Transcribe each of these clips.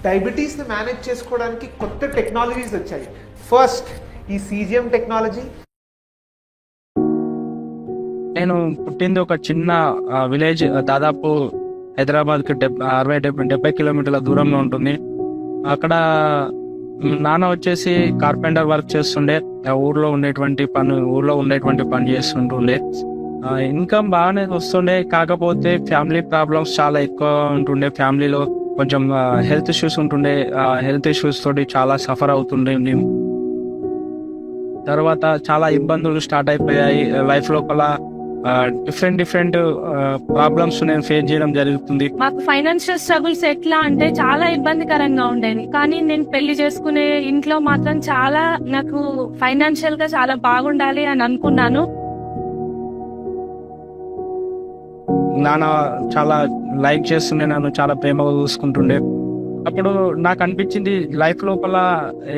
డయాబెటీస్ని manage చేసుకోవడానికి కొత్త technologies వచ్చాయి. ఫస్ట్ ఈ సీజిఎం టెక్నాలజీ. నేను పుట్టింది ఒక చిన్న విలేజ్, దాదాపు హైదరాబాద్కి 60-70 కిలోమీటర్ల దూరంలో ఉంటుంది. అక్కడ నాన్న వచ్చేసి కార్పెంటర్ వర్క్ చేస్తుండే, ఊర్లో ఉండేటువంటి పని చేస్తుంటుండే. ఇన్కమ్ బాగానే వస్తుండే, కాకపోతే ఫ్యామిలీ ప్రాబ్లమ్స్ చాలా ఎక్కువ ఉంటుండే. ఫ్యామిలీలో కొంచెం హెల్త్ ఇష్యూస్ ఉంటుండే. హెల్త్ ఇష్యూస్ తోటి చాలా సఫర్ అవుతుండే. తర్వాత చాలా ఇబ్బందులు స్టార్ట్ అయిపోయాయి లైఫ్ లోపల. డిఫరెంట్ ప్రాబ్లమ్స్ నేను ఫేస్ చేయడం జరుగుతుంది. మాకు ఫైనాన్షియల్ స్ట్రగుల్స్ ఎట్లా అంటే చాలా ఇబ్బందికరంగా ఉండేది. కానీ నేను పెళ్లి చేసుకునే ఇంట్లో మాత్రం చాలా నాకు ఫైనాన్షియల్ గా చాలా బాగుండాలి అని అనుకున్నాను. నాన్న చాలా లైక్ చేస్తుండే, నన్ను చాలా ప్రేమగా చూసుకుంటుండే. అప్పుడు నాకు అనిపించింది లైఫ్ లోపల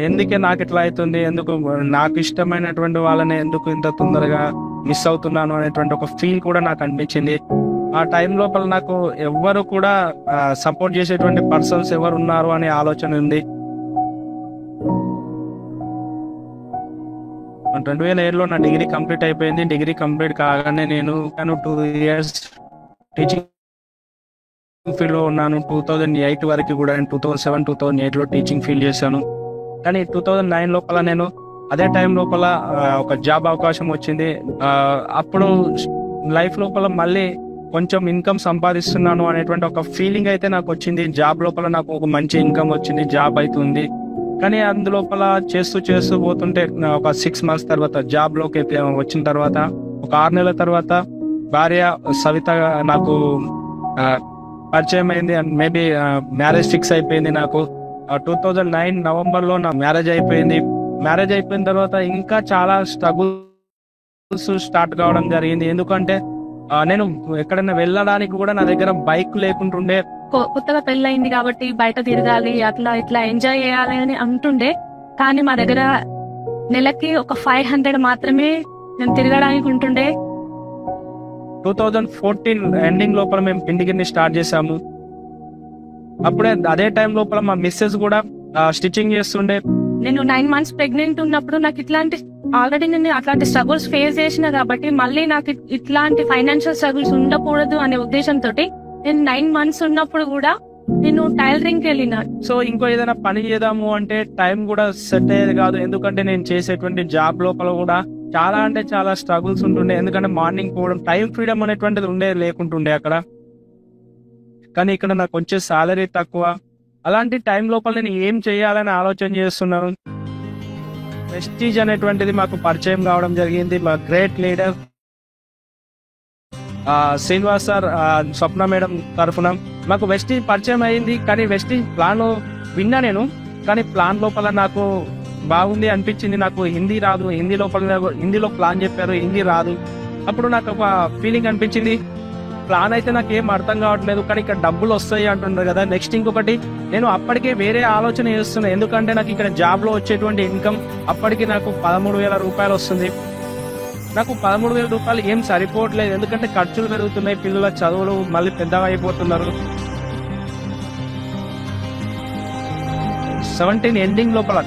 ఎందుకే నాకు ఇట్లా అవుతుంది, ఎందుకు నాకు ఇష్టమైనటువంటి వాళ్ళని ఎందుకు ఇంత తొందరగా మిస్ అవుతున్నాను అనేటువంటి ఒక ఫీల్ కూడా నాకు అనిపించింది. ఆ టైం లోపల నాకు ఎవ్వరు కూడా సపోర్ట్ చేసేటువంటి పర్సన్స్ ఎవరు ఉన్నారు అనే ఆలోచన ఉంది. 2007లో నా డిగ్రీ కంప్లీట్ అయిపోయింది. డిగ్రీ కంప్లీట్ కాగానే నేను 2 years టీచింగ్ ఫీల్డ్ లో ఉన్నాను. 2008 వరకు కూడా నేను 2007-2008లో టీచింగ్ ఫీల్డ్ చేశాను. కానీ 2009 లోపల నేను అదే టైం లోపల ఒక జాబ్ అవకాశం వచ్చింది. అప్పుడు లైఫ్ లోపల మళ్ళీ కొంచెం ఇన్కమ్ సంపాదిస్తున్నాను అనేటువంటి ఒక ఫీలింగ్ అయితే నాకు వచ్చింది. జాబ్ లోపల నాకు ఒక మంచి ఇన్కమ్ వచ్చింది, జాబ్ అవుతుంది. కానీ అందులోపల చేస్తూ పోతుంటే ఒక 6 months తర్వాత జాబ్ లోకి వచ్చిన తర్వాత ఒక 6 నెలల తర్వాత భార్య సవిత నాకు పరిచయం అయింది. అండ్ మేబీ మ్యారేజ్ ఫిక్స్ అయిపోయింది నాకు. 2009 నవంబర్లో నా మ్యారేజ్ అయిపోయింది. మ్యారేజ్ అయిపోయిన తర్వాత ఇంకా చాలా స్ట్రగుల్స్ స్టార్ట్ కావడం జరిగింది. ఎందుకంటే నేను ఎక్కడైనా వెళ్ళడానికి కూడా నా దగ్గర బైక్ లేకుంటుండే. కొత్తగా పెళ్ళయింది కాబట్టి బయట తిరగాలి, అట్లా ఇట్లా ఎంజాయ్ చేయాలి అని అంటుండే. కానీ మా దగ్గర నెలకి ఒక 500 మాత్రమే నేను తిరగడానికి ఉంటుండే. 2014 ఎండింగ్ లోపల మేము పిండిగిరిని స్టార్ట్ చేసాము. అప్పుడే అదే టైం లోపల మా మిస్సెస్ కూడా స్టిచ్చింగ్ చేస్తుండే. నేను 9 months ప్రెగ్నెంట్ ఉన్నప్పుడు నాకు ఆల్రెడీ నేను అట్లాంటి స్ట్రగుల్స్ ఫేస్ చేసిన కాబట్టి మళ్ళీ నాకు ఇట్లాంటి ఫైనాన్షియల్ స్ట్రగుల్స్ ఉండకూడదు అనే ఉద్దేశంతో నేను 9 months ఉన్నప్పుడు కూడా నేను టైలరింగ్ కి వెళ్ళిన. సో ఇంకో ఏదైనా పని చేద్దాము అంటే టైం కూడా సెట్ అయ్యేది కాదు. ఎందుకంటే నేను చేసేటువంటి జాబ్ లోపల కూడా చాలా అంటే చాలా స్ట్రగుల్స్ ఉంటుండే. ఎందుకంటే మార్నింగ్ పోవడం, టైం ఫ్రీడమ్ అనేటువంటిది లేకుంటుండే అక్కడ. కానీ ఇక్కడ నాకు వచ్చే సాలరీ తక్కువ. అలాంటి టైం లోపల నేను ఏం చేయాలని ఆలోచన చేస్తున్నాను. వెస్టీజ్ అనేటువంటిది మాకు పరిచయం కావడం జరిగింది. మా గ్రేట్ లీడర్ శ్రీనివాస్ సార్, స్వప్న మేడం తరఫున మాకు వెస్టీజ్ పరిచయం అయింది. కానీ వెస్టీజ్ ప్లాన్ విన్నా నేను, కానీ ప్లాన్ లోపల నాకు బాగుంది అనిపించింది. నాకు హిందీ రాదు, హిందీలో ప్లాన్ చెప్పారు, హిందీ రాదు. అప్పుడు నాకు ఒక ఫీలింగ్ అనిపించింది, ప్లాన్ అయితే నాకు ఏం అర్థం కావట్లేదు, కానీ ఇక్కడ డబ్బులు వస్తాయి అంటున్నారు కదా. నెక్స్ట్ ఇంకొకటి, నేను అప్పటికే వేరే ఆలోచన చేస్తున్నా. ఎందుకంటే నాకు ఇక్కడ జాబ్లో వచ్చేటువంటి ఇన్కమ్ అప్పటికి నాకు 13,000 రూపాయలు వస్తుంది. నాకు 13,000 రూపాయలు ఏం సరిపోవట్లేదు. ఎందుకంటే ఖర్చులు పెరుగుతున్నాయి, పిల్లల చదువులు మళ్ళీ పెద్దగా అయిపోతున్నారు. 17 ఎండింగ్ లోపల,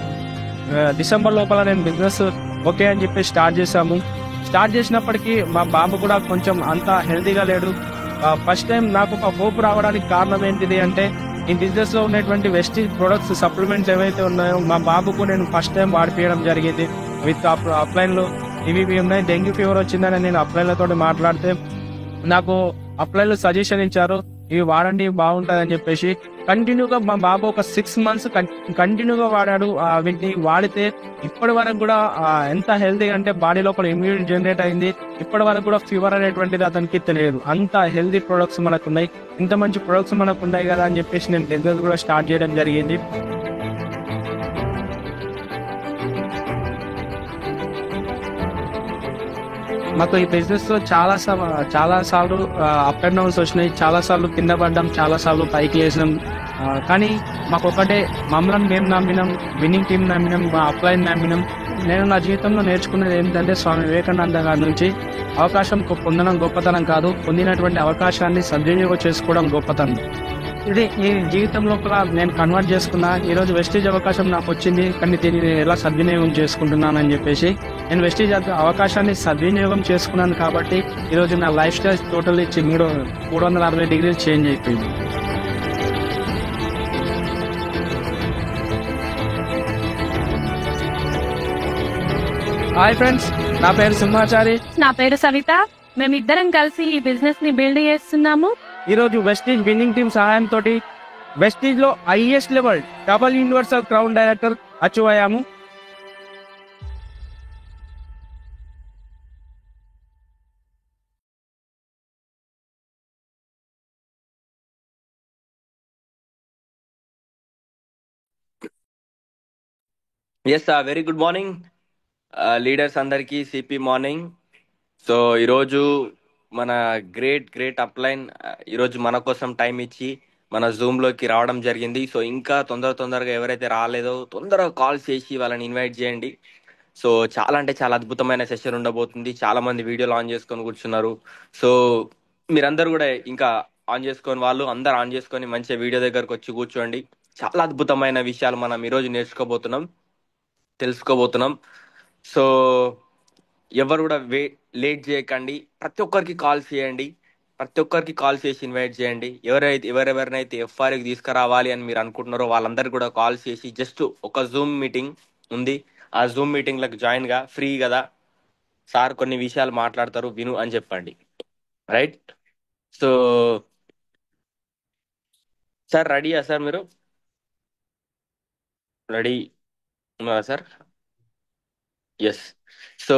డిసెంబర్ లోపల నేను బిజినెస్ ఓకే అని చెప్పి స్టార్ట్ చేశాము. స్టార్ట్ చేసినప్పటికీ మా బాబు కూడా కొంచెం అంత హెల్తీగా లేడు. ఫస్ట్ టైం నాకు ఒక హోప్ రావడానికి కారణం ఏంటిది అంటే, ఈ బిజినెస్ లో ఉన్నటువంటి వెస్టీజ్ ప్రొడక్ట్స్, సప్లిమెంట్స్ ఏవైతే ఉన్నాయో మా బాబుకు నేను ఫస్ట్ టైం వాడిపించడం జరిగింది. విత్ అప్లైన్ లో ఇవి ఉన్నాయి. డెంగ్యూ ఫీవర్ వచ్చిందని నేను అప్లైన్లతో మాట్లాడితే నాకు అప్లైన్లో సజెషన్ ఇచ్చారు, ఇవి వాడండి బాగుంటుంది అని చెప్పేసి. కంటిన్యూగా మా బాబు ఒక 6 months కంటిన్యూగా వాడాడు. వీటిని వాడితే ఇప్పటి వరకు కూడా ఎంత హెల్తీ అంటే బాడీ లోపల ఇమ్యూనిటీ జనరేట్ అయింది. ఇప్పటి వరకు కూడా ఫీవర్ అనేటువంటిది అతనికి తెలియదు. అంత హెల్తీ ప్రొడక్ట్స్ మనకు ఉన్నాయి. ఇంత మంచి ప్రొడక్ట్స్ మనకు ఉన్నాయి కదా అని చెప్పేసి నేను బిజినెస్ కూడా స్టార్ట్ చేయడం జరిగింది. మాకు ఈ బిజినెస్ లో చాలా సార్లు అప్ అండ్ డౌన్స్ వచ్చినాయి. చాలా సార్లు కింద పడ్డాం, చాలా సార్లు పైకి లేసినాం. కానీ మాకు ఒకటే, మమ్మల్ని మేము నమ్మినాం, విన్నింగ్ టీం నమ్మినాం, మా అప్లైన్ నమ్మినాం. నేను నా జీవితంలో నేర్చుకునేది ఏంటంటే, స్వామి వివేకానంద గారి నుంచి అవకాశం పొందడం గొప్పతనం కాదు, పొందినటువంటి అవకాశాన్ని సద్వినియోగం చేసుకోవడం గొప్పతనం. ఇది ఈ జీవితంలో కూడా నేను కన్వర్ట్ చేసుకున్నా. ఈరోజు వెస్టేజ్ అవకాశం నాకు వచ్చింది, కానీ దీన్ని ఎలా సద్వినియోగం చేసుకుంటున్నానని చెప్పేసి నేను వెస్టేజ్ అవకాశాన్ని సద్వినియోగం చేసుకున్నాను కాబట్టి ఈరోజు నా లైఫ్ స్టైల్ టోటల్ ఇచ్చి 360 డిగ్రీలు చేంజ్ అయిపోయింది. హాయ్ ఫ్రెండ్స్, నా పేరు సింహాచారి. నా పేరు సవిత. మేమిద్దరం కలిసి ఈ బిజినెస్ ని బిల్డ్ చేస్తున్నాము. ఈరోజు వెస్టీజ్ విన్నింగ్ టీమ్ సహాయంతో వెస్టీజ్ లో highest level double universal crown director achieve అయ్యాము. Yes, very good morning leaders అందరికీ. సిపి మార్నింగ్. సో ఈరోజు మన గ్రేట్ అప్లైన్ ఈరోజు మన కోసం టైం ఇచ్చి మన జూమ్లోకి రావడం జరిగింది. సో ఇంకా తొందరగా ఎవరైతే రాలేదో తొందరగా కాల్ చేసి వాళ్ళని ఇన్వైట్ చేయండి. సో చాలా అంటే చాలా అద్భుతమైన సెషన్ ఉండబోతుంది. చాలా మంది వీడియోలు ఆన్ చేసుకొని కూర్చున్నారు. సో మీరందరూ కూడా ఇంకా ఆన్ చేసుకొని, వాళ్ళు అందరు ఆన్ చేసుకొని మంచిగా వీడియో దగ్గరకు వచ్చి కూర్చోండి. చాలా అద్భుతమైన విషయాలు మనం ఈరోజు తెలుసుకోబోతున్నాం. సో ఎవరు కూడా లేట్ చేయకండి. ప్రతి ఒక్కరికి కాల్ చేయండి. ప్రతి ఒక్కరికి కాల్ చేసి ఇన్వైట్ చేయండి. ఎవరెవరినైతే ఎఫ్ఆర్కి తీసుకురావాలి అని మీరు అనుకుంటున్నారో వాళ్ళందరికీ కూడా కాల్ చేసి జస్ట్ ఒక జూమ్ మీటింగ్ ఉంది, ఆ జూమ్ మీటింగ్లకు జాయిన్ గా, ఫ్రీ కదా సార్ కొన్ని విషయాలు మాట్లాడతారు విను అని చెప్పండి. రైట్. సో సార్ రెడీయా సార్? మీరు రెడీ ఉన్నారా sir? Yes. So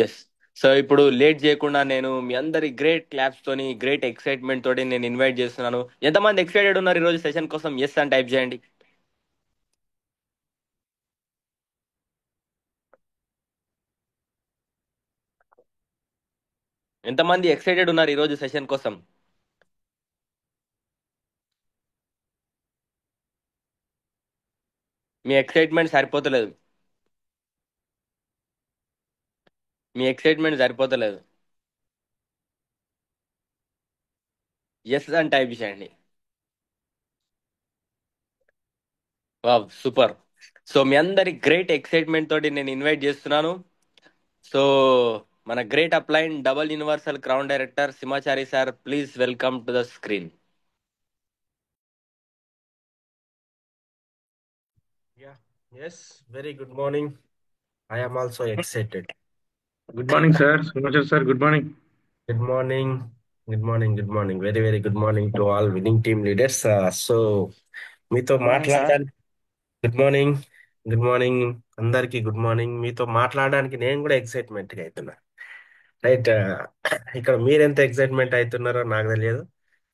yes. So ఇప్పుడు లేట్ చేయకుండా నేను మీ అందరి గ్రేట్ క్లాప్స్ తోని, గ్రేట్ ఎక్సైట్మెంట్ తోటి నేను ఇన్వైట్ చేస్తున్నాను. ఎంతమంది ఎక్సైటెడ్ ఉన్నారు ఈరోజు సెషన్ కోసం? ఎస్ అని టైప్ చేయండి. ఎంతమంది ఎక్సైటెడ్ ఉన్నారు ఈరోజు సెషన్ కోసం? మీ ఎక్సైట్మెంట్ సరిపోతలేదు. మీ ఎక్సైట్మెంట్ సరిపోతలేదు. ఎస్ అని టైప్ చేయండి. Wow, super. సో మీ అందరి గ్రేట్ ఎక్సైట్మెంట్ తోటి నేను ఇన్వైట్ చేస్తున్నాను. సో మన great upline double universal crown director Simhachari sir, please welcome to the screen. Yeah, yes, very good morning. I am also excited. Good morning, sir. Sumachar sir, good morning. Good morning, good morning. Very good morning to all winning team leaders. So, మీతో మాట్లాడడానికి good morning అందరికి good morning. మీతో మాట్లాడడానికి నేను కూడా ఎక్సైట్మెంట్గా అవుతున్నా. Right. ఇక్కడ మీరు ఎంత ఎక్సైట్మెంట్ అవుతున్నారో నాకు తెలియదు,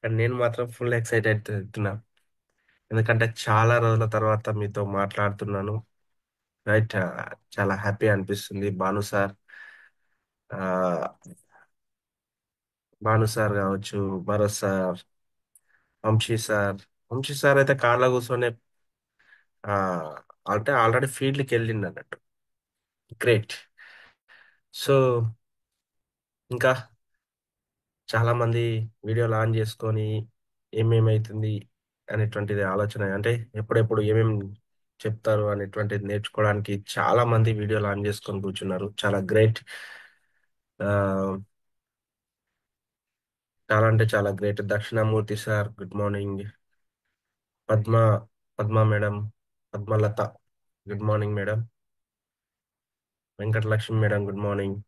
కానీ నేను మాత్రం ఫుల్ ఎక్సైట్ అవుతున్నా. ఎందుకంటే చాలా రోజుల తర్వాత మీతో మాట్లాడుతున్నాను. రైట్. చాలా హ్యాపీ అనిపిస్తుంది. భాను సార్ కావచ్చు, భరత్ సార్, వంశీ సార్ అయితే కార్లో కూర్చొని ఆ, అంటే ఆల్రెడీ ఫీల్డ్కి వెళ్ళింది అన్నట్టు. గ్రేట్. సో ఇంకా చాలా మంది వీడియోలు ఆన్ చేసుకొని ఏమేమైతుంది అనేటువంటిది ఆలోచన, అంటే ఎప్పుడెప్పుడు ఏమేమి చెప్తారు అనేటువంటిది నేర్చుకోవడానికి చాలా మంది వీడియోలు ఆన్ చేసుకొని కూర్చున్నారు. చాలా గ్రేట్. చాలా అంటే చాలా great. Dakshinamurthy sir good morning. Padma Padma madam, Padmalatha good morning madam. Venkatalakshmi madam good morning.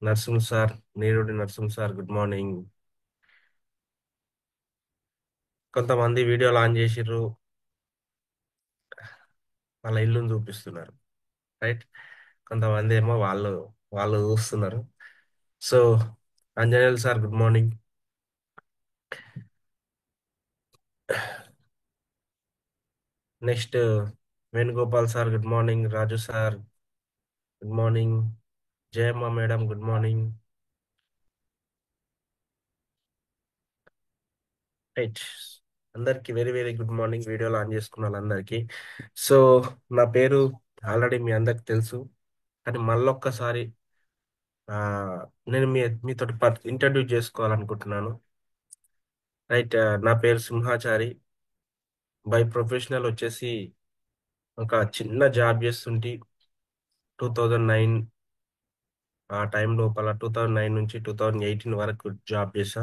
Narasimha sir, Nirudi Narasimha sir good morning. కొంతమంది వీడియోలు ఆన్ చేసిర్రు, వాళ్ళ ఇల్లుని చూపిస్తున్నారు. రైట్. కొంతమంది ఏమో వాళ్ళు వాళ్ళు చూస్తున్నారు. So Anjaneyulu sir good morning. Next Venugopal sir good morning. Raju sir good morning. Jayamma madam good morning. Right. అందరికి వెరీ గుడ్ మార్నింగ్. వీడియోలో ఆన్ చేసుకున్న వాళ్ళందరికీ. సో నా పేరు ఆల్రెడీ మీ అందరికి తెలుసు, కానీ మళ్ళొక్కసారి ఆ, నేను మీతో ఇంట్రడ్యూస్ చేసుకోవాలనుకుంటున్నాను. రైట్. నా పేరు సింహాచారి. బై ప్రొఫెషనల్ వచ్చేసి ఒక చిన్న జాబ్ చేస్తుంటే 2009 ఆ టైం లోపల 2009 నుంచి 2018 వరకు జాబ్ చేశా.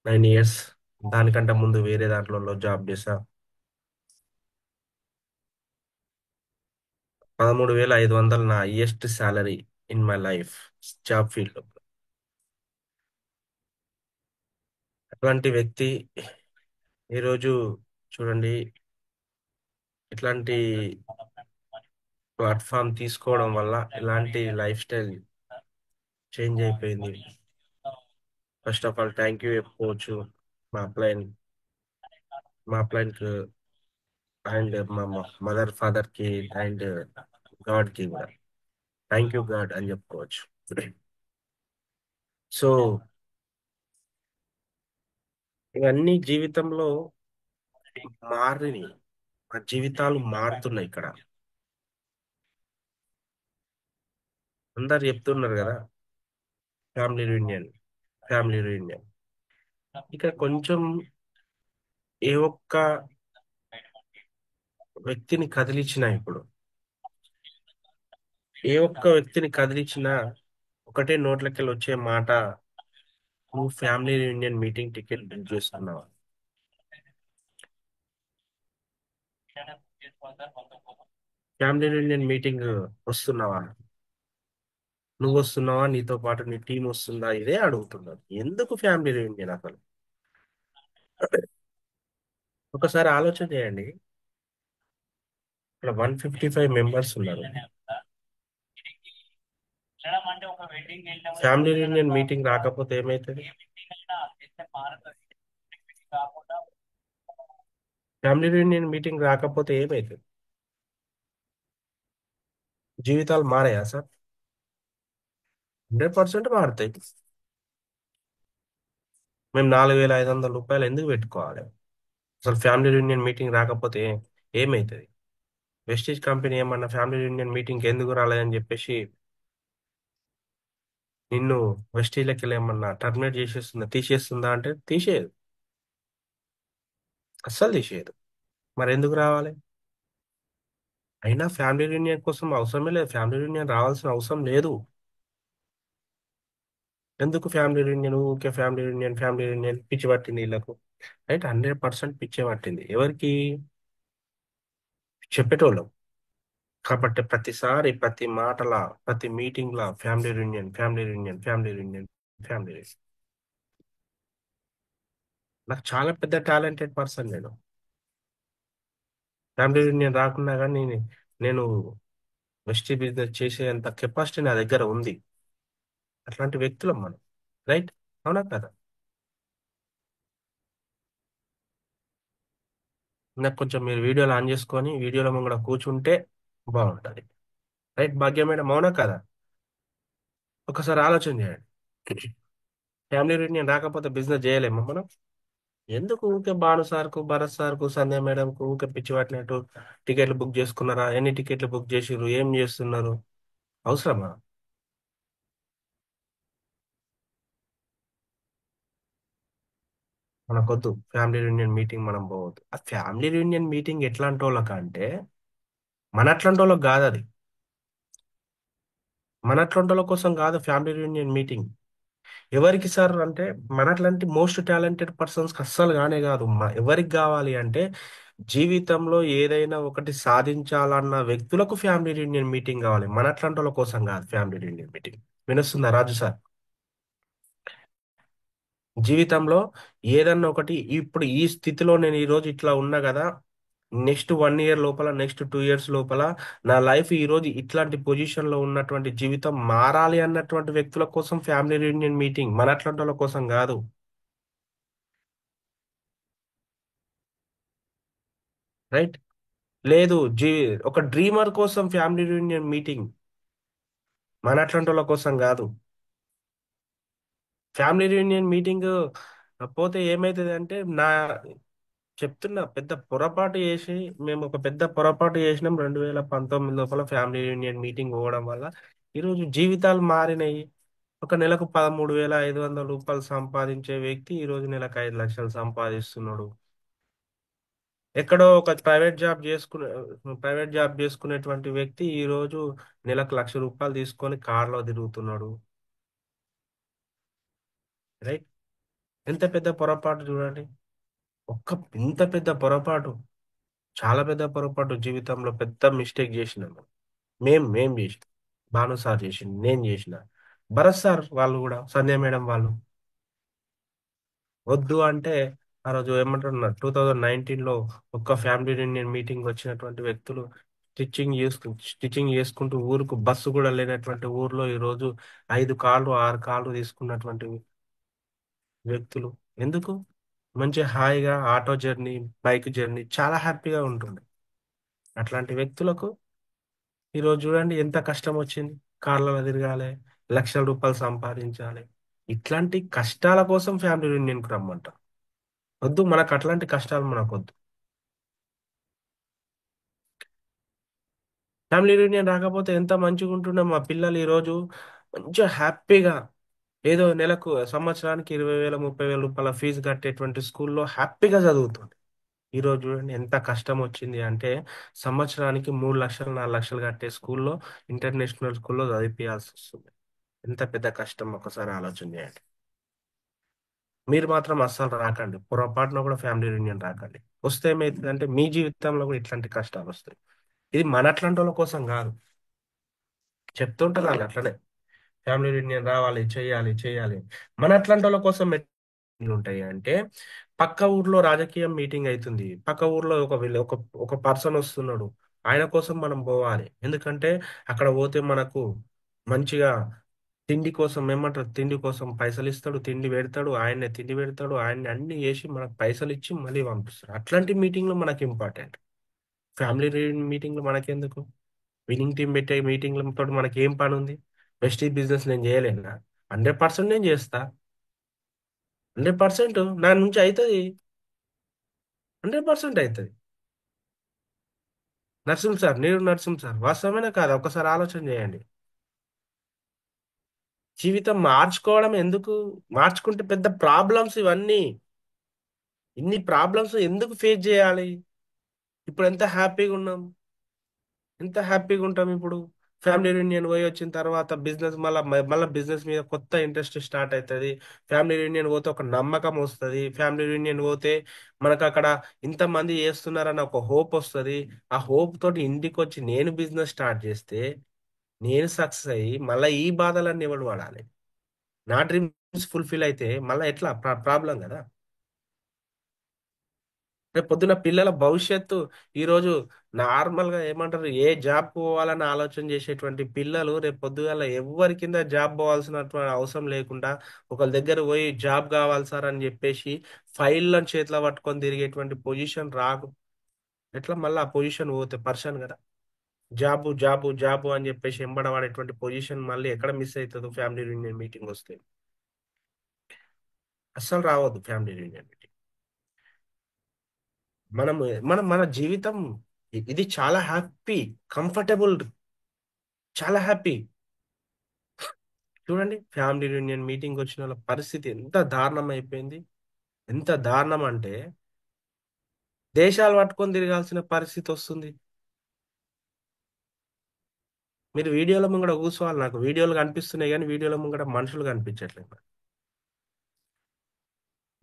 9 ఇయర్స్. దానికంటే ముందు వేరే దాంట్లో జాబ్ చేశా. 13,500 నా highest salary in my life job field. అట్లాంటి వ్యక్తి ఈరోజు చూడండి, ఇట్లాంటి ప్లాట్ఫామ్ తీసుకోవడం వల్ల ఇలాంటి లైఫ్ స్టైల్ చేంజ్ అయిపోయింది. First of all thank you చెప్పుకోవచ్చు మా అప్లైన్ మా అప్లైన్కి అండ్ మా మదర్ ఫాదర్ కి అండ్ గాడ్ కి కూడా థ్యాంక్ యూ గాడ్ అని చెప్పుకోవచ్చు. సో ఇవన్నీ జీవితంలో మారిని మా జీవితాలు మారుతున్నాయి. ఇక్కడ అందరు చెప్తున్నారు కదా, ఫ్యామిలీ రీయూనియన్, ఫ్యామిలీ రీయూనియన్. ఇక కొంచెం ఏ ఒక్క వ్యక్తిని కదిలించినా, ఇప్పుడు ఏ ఒక్క వ్యక్తిని కదిలించినా ఒకటే నోట్లకెళ్ళి వచ్చే మాట, నువ్వు family reunion meeting ticket book చేస్తున్నావా? ఫ్యామిలీ రీయూనియన్ మీటింగ్ వస్తున్నావా? నువ్వు వస్తున్నావా? నీతో పాటు నీ టీం వస్తుందా? ఇదే అడుగుతున్నారు. ఎందుకు ఫ్యామిలీ రీయూనియన్ అసలు? ఒకసారి ఆలోచన చేయండి. ఇక్కడ 155 మెంబర్స్ ఉన్నారు. ఫ్యామిలీ రీయూనియన్ మీటింగ్ రాకపోతే ఏమవుతుంది? ఫ్యామిలీ రీయూనియన్ మీటింగ్ రాకపోతే ఏమవుతుంది? జీవితాలు మారాయా సార్? 100% మారుతాయి. మేము 4,500 రూపాయలు ఎందుకు పెట్టుకోవాలి? అసలు ఫ్యామిలీ రీయూనియన్ మీటింగ్ రాకపోతే ఏమవుతుంది? వెస్టీజ్ కంపెనీ ఏమన్నా ఫ్యామిలీ యూనియన్ మీటింగ్ ఎందుకు రాలేదని చెప్పేసి నిన్ను వెస్టీజ్లోకి వెళ్ళి ఏమన్నా టర్మినేట్ చేసేస్తుందా, తీసేస్తుందా అంటే తీసేయదు, అస్సలు తీసేయదు. మరి ఎందుకు రావాలి? అయినా ఫ్యామిలీ యూనియన్ కోసం అవసరమే లేదు, ఫ్యామిలీ యూనియన్ రావాల్సిన అవసరం లేదు. ఎందుకు ఫ్యామిలీ యూనియన్? ఊకే ఫ్యామిలీ యూనియన్ పిచ్చి పట్టింది వీళ్ళకు. రైట్, 100% పిచ్చే పట్టింది. ఎవరికి? చెప్పేటోళ్ళం. కాబట్టి ప్రతిసారి, ప్రతి మాటల, ప్రతి మీటింగ్ లా family union, family union, family union, family union. నాకు చాలా పెద్ద టాలెంటెడ్ పర్సన్ నేను. ఫ్యామిలీ యూనియన్ రాకున్నా కానీ నేను వెస్టీ బిజినెస్ చేసేంత కెపాసిటీ నా దగ్గర ఉంది. అట్లాంటి వ్యక్తులం మనం. రైట్, అవునా కదా? నాకు కొంచెం మీరు వీడియోలు ఆన్ చేసుకొని వీడియోలో కూడా కూర్చుంటే బాగుంటుంది. రైట్ భాగ్యం మేడం, అవునా కదా? ఒకసారి ఆలోచన చేయండి. ఫ్యామిలీ యూనియన్ రాకపోతే బిజినెస్ చేయలేమా మనం? ఎందుకు ఊరికే భాను సార్కు, భరత్ సార్కు, సంధ్య మేడంకు ఊరికే పిచ్చి పట్టినట్టు టికెట్లు బుక్ చేసుకున్నారా? ఎన్ని టికెట్లు బుక్ చేసిర్రు? ఏం చేస్తున్నారు? అవసరమా? మనకొద్దు ఫ్యామిలీ యూనియన్ మీటింగ్, మనం పోవద్దు. ఆ ఫ్యామిలీ యూనియన్ మీటింగ్ ఎట్లాంటి వాళ్ళకి అంటే, మన అట్లాంటి వాళ్ళకి కాదు అది. మన అట్లాంటి వాళ్ళ కోసం కాదు ఫ్యామిలీ యూనియన్ మీటింగ్. ఎవరికి సార్ అంటే, మన అట్లాంటి మోస్ట్ టాలెంటెడ్ పర్సన్స్ అస్సలు కానే కాదు. ఎవరికి కావాలి అంటే, జీవితంలో ఏదైనా ఒకటి సాధించాలన్న వ్యక్తులకు ఫ్యామిలీ యూనియన్ మీటింగ్ కావాలి. మన అట్లాంటి వాళ్ళ కోసం కాదు ఫ్యామిలీ యూనియన్ మీటింగ్. వినొస్తుందా రాజు సార్? జీవితంలో ఏదన్నా ఒకటి, ఇప్పుడు ఈ స్థితిలో నేను ఈ రోజు ఇట్లా ఉన్నా కదా, నెక్స్ట్ 1 ఇయర్ లోపల, నెక్స్ట్ 2 ఇయర్స్ లోపల నా లైఫ్ ఈ రోజు ఇట్లాంటి పొజిషన్ లో ఉన్నటువంటి జీవితం మారాలి అన్నటువంటి వ్యక్తుల కోసం ఫ్యామిలీ రీయూనియన్ మీటింగ్, మన అట్లాంటి వాళ్ళ కోసం కాదు. రైట్. లేదు, ఒక డ్రీమర్ కోసం ఫ్యామిలీ రీయూనియన్ మీటింగ్, మన అట్లాంటి వాళ్ళ కోసం కాదు. ఫ్యామిలీ రీయూనియన్ మీటింగ్ పోతే ఏమైతుంది అంటే, చెప్తున్నా, పెద్ద పొరపాటు చేసి, మేము ఒక పెద్ద పొరపాటు చేసినాం 2019 లోపల ఫ్యామిలీ యూనియన్ మీటింగ్ పోవడం వల్ల. ఈరోజు జీవితాలు మారినాయి. ఒక నెలకు 13,500 రూపాయలు సంపాదించే వ్యక్తి ఈరోజు నెలకు 5 లక్షలు సంపాదిస్తున్నాడు. ఎక్కడో ఒక ప్రైవేట్ జాబ్ చేసుకునేటువంటి వ్యక్తి ఈరోజు నెలకు 1,00,000 రూపాయలు తీసుకొని కార్లో తిరుగుతున్నాడు. రైట్? ఎంత పెద్ద పొరపాటు చూడండి. ఇంత పెద్ద పొరపాటు, చాలా పెద్ద పొరపాటు, జీవితంలో పెద్ద మిస్టేక్ చేసినాము. మేం చేసిన, భాను సార్ చేసింది, నేను చేసిన, భరత్ సార్ వాళ్ళు కూడా, సంధ్య మేడం వాళ్ళు వద్దు అంటే ఆ రోజు ఏమంటున్నారు, 2019లో ఒక్క ఫ్యామిలీ యూనియన్ మీటింగ్ వచ్చినటువంటి వ్యక్తులు స్టిచ్చింగ్ చేసుకుంటూ ఊరుకు బస్సు కూడా లేనటువంటి ఊర్లో ఈరోజు 5 కార్లు 6 కార్లు తీసుకున్నటువంటి వ్యక్తులు. ఎందుకు? మంచి హాయిగా ఆటో జర్నీ, బైక్ జర్నీ చాలా హ్యాపీగా ఉంటుంది. అట్లాంటి వ్యక్తులకు ఈరోజు చూడండి ఎంత కష్టం వచ్చింది. కార్లలో తిరగాలి, 1,00,000 రూపాయలు సంపాదించాలి. ఇట్లాంటి కష్టాల కోసం ఫ్యామిలీ యూనియన్కి రమ్మంటారు. వద్దు, మనకు అట్లాంటి కష్టాలు మనకు వద్దు. ఫ్యామిలీ యూనియన్ రాకపోతే ఎంత మంచిగా ఉంటుండే. మా పిల్లలు ఈరోజు మంచిగా హ్యాపీగా ఏదో నెలకు సంవత్సరానికి 20,000 30,000 రూపాయల ఫీజు కట్టేటువంటి స్కూల్లో హ్యాపీగా చదువుతుంది. ఈరోజు చూడండి ఎంత కష్టం వచ్చింది అంటే, సంవత్సరానికి 3 లక్షలు 4 లక్షలు కట్టే స్కూల్లో, ఇంటర్నేషనల్ స్కూల్లో చదివించాల్సి వస్తుంది. ఎంత పెద్ద కష్టం ఒకసారి ఆలోచన చేయండి. మీరు మాత్రం అస్సలు రాకండి, పొరపాటున కూడా ఫ్యామిలీ యూనియన్ రాకండి. వస్తే ఏమైతుందంటే మీ జీవితంలో కూడా ఇట్లాంటి కష్టాలు వస్తాయి. ఇది మన అట్లాంటి వాళ్ళ కోసం కాదు, చెప్తుంటారు వాళ్ళు అట్లనే, ఫ్యామిలీ యూనియన్ రావాలి, చేయాలి చేయాలి. మన అట్లాంటి వాళ్ళ కోసం ఎట్లా ఉంటాయి అంటే, పక్క ఊర్లో రాజకీయం మీటింగ్ అవుతుంది, పక్క ఊర్లో ఒక పర్సన్ వస్తున్నాడు, ఆయన కోసం మనం పోవాలి. ఎందుకంటే అక్కడ పోతే మనకు మంచిగా తిండి కోసం, ఏమంటారు, తిండి కోసం పైసలు ఇస్తాడు, తిండి పెడతాడు, ఆయన్నే తిండి పెడతాడు, ఆయన్ని అన్ని చేసి మనకు పైసలు ఇచ్చి మళ్ళీ పంపిస్తాడు. అట్లాంటి మీటింగ్లు మనకి ఇంపార్టెంట్. ఫ్యామిలీ మీటింగ్లు మనకెందుకు? విన్నింగ్ టీం పెట్టే మీటింగ్లతో మనకి ఏం పని ఉంది? బెస్ట్ బిజినెస్ నేను చేయలేనా? 100% నేను చేస్తా. 100% నా నుంచి అవుతుంది. 100% అవుతుంది. నరసింహ సార్ వాస్తవమేనా కాదా? ఒకసారి ఆలోచన చేయండి. జీవితం మార్చుకోవడం ఎందుకు? మార్చుకుంటే పెద్ద ప్రాబ్లమ్స్ ఇవన్నీ, ఇన్ని ప్రాబ్లమ్స్ ఎందుకు ఫేస్ చేయాలి? ఇప్పుడు ఎంత హ్యాపీగా ఉన్నాం, ఎంత హ్యాపీగా ఉంటాం ఇప్పుడు. ఫ్యామిలీ యూనియన్ పోయి వచ్చిన తర్వాత బిజినెస్ మళ్ళీ బిజినెస్ మీద కొత్త ఇంట్రెస్ట్ స్టార్ట్ అవుతుంది. ఫ్యామిలీ యూనియన్ పోతే ఒక నమ్మకం వస్తుంది. ఫ్యామిలీ యూనియన్ పోతే మనకు అక్కడ ఇంతమంది చేస్తున్నారన్న ఒక హోప్ వస్తుంది. ఆ హోప్ తోటి ఇంటికి వచ్చి నేను బిజినెస్ స్టార్ట్ చేస్తే, నేను సక్సెస్ అయ్యి మళ్ళీ ఈ బాధలన్నీ ఎవడు పడాలి? నా డ్రీమ్స్ ఫుల్ఫిల్ అయితే మళ్ళీ ఎట్లా? ప్రాబ్లం కదా. రేపు పొద్దున పిల్లల భవిష్యత్తు, ఈరోజు నార్మల్ గా ఏమంటారు, ఏ జాబ్ పోవాలని ఆలోచన చేసేటువంటి పిల్లలు రేపు పొద్దుగాల ఎవరి కింద జాబ్ పోవాల్సినటువంటి అవసరం లేకుండా ఒకరి దగ్గర పోయి జాబ్ కావాలి సార్ అని చెప్పేసి ఫైళ్ళని చేతిలో పట్టుకొని తిరిగేటువంటి పొజిషన్ రాకు. ఎట్లా? మళ్ళీ ఆ పొజిషన్ పోతే పర్సన్ కదా. జాబు జాబు జాబు అని చెప్పేసి ఎంబడవాడేటువంటి పొజిషన్ మళ్ళీ ఎక్కడ మిస్ అవుతుందో ఫ్యామిలీ యూనియన్ మీటింగ్ వస్తే. అస్సలు రావద్దు ఫ్యామిలీ యూనియన్ మీటింగ్. మనం మన జీవితం ఇది చాలా హ్యాపీ, కంఫర్టబుల్, చాలా హ్యాపీ. చూడండి ఫ్యామిలీ యూనియన్ మీటింగ్ వచ్చిన వాళ్ళ పరిస్థితి ఎంత దారుణం అయిపోయింది. ఎంత దారుణం అంటే దేశాలు పట్టుకొని తిరగాల్సిన పరిస్థితి వస్తుంది. మీరు వీడియోల ముంగడ కూర్చోవాలి. నాకు వీడియోలు కనిపిస్తున్నాయి కానీ వీడియోల ముంగడ మనుషులు కనిపించట్లేదు.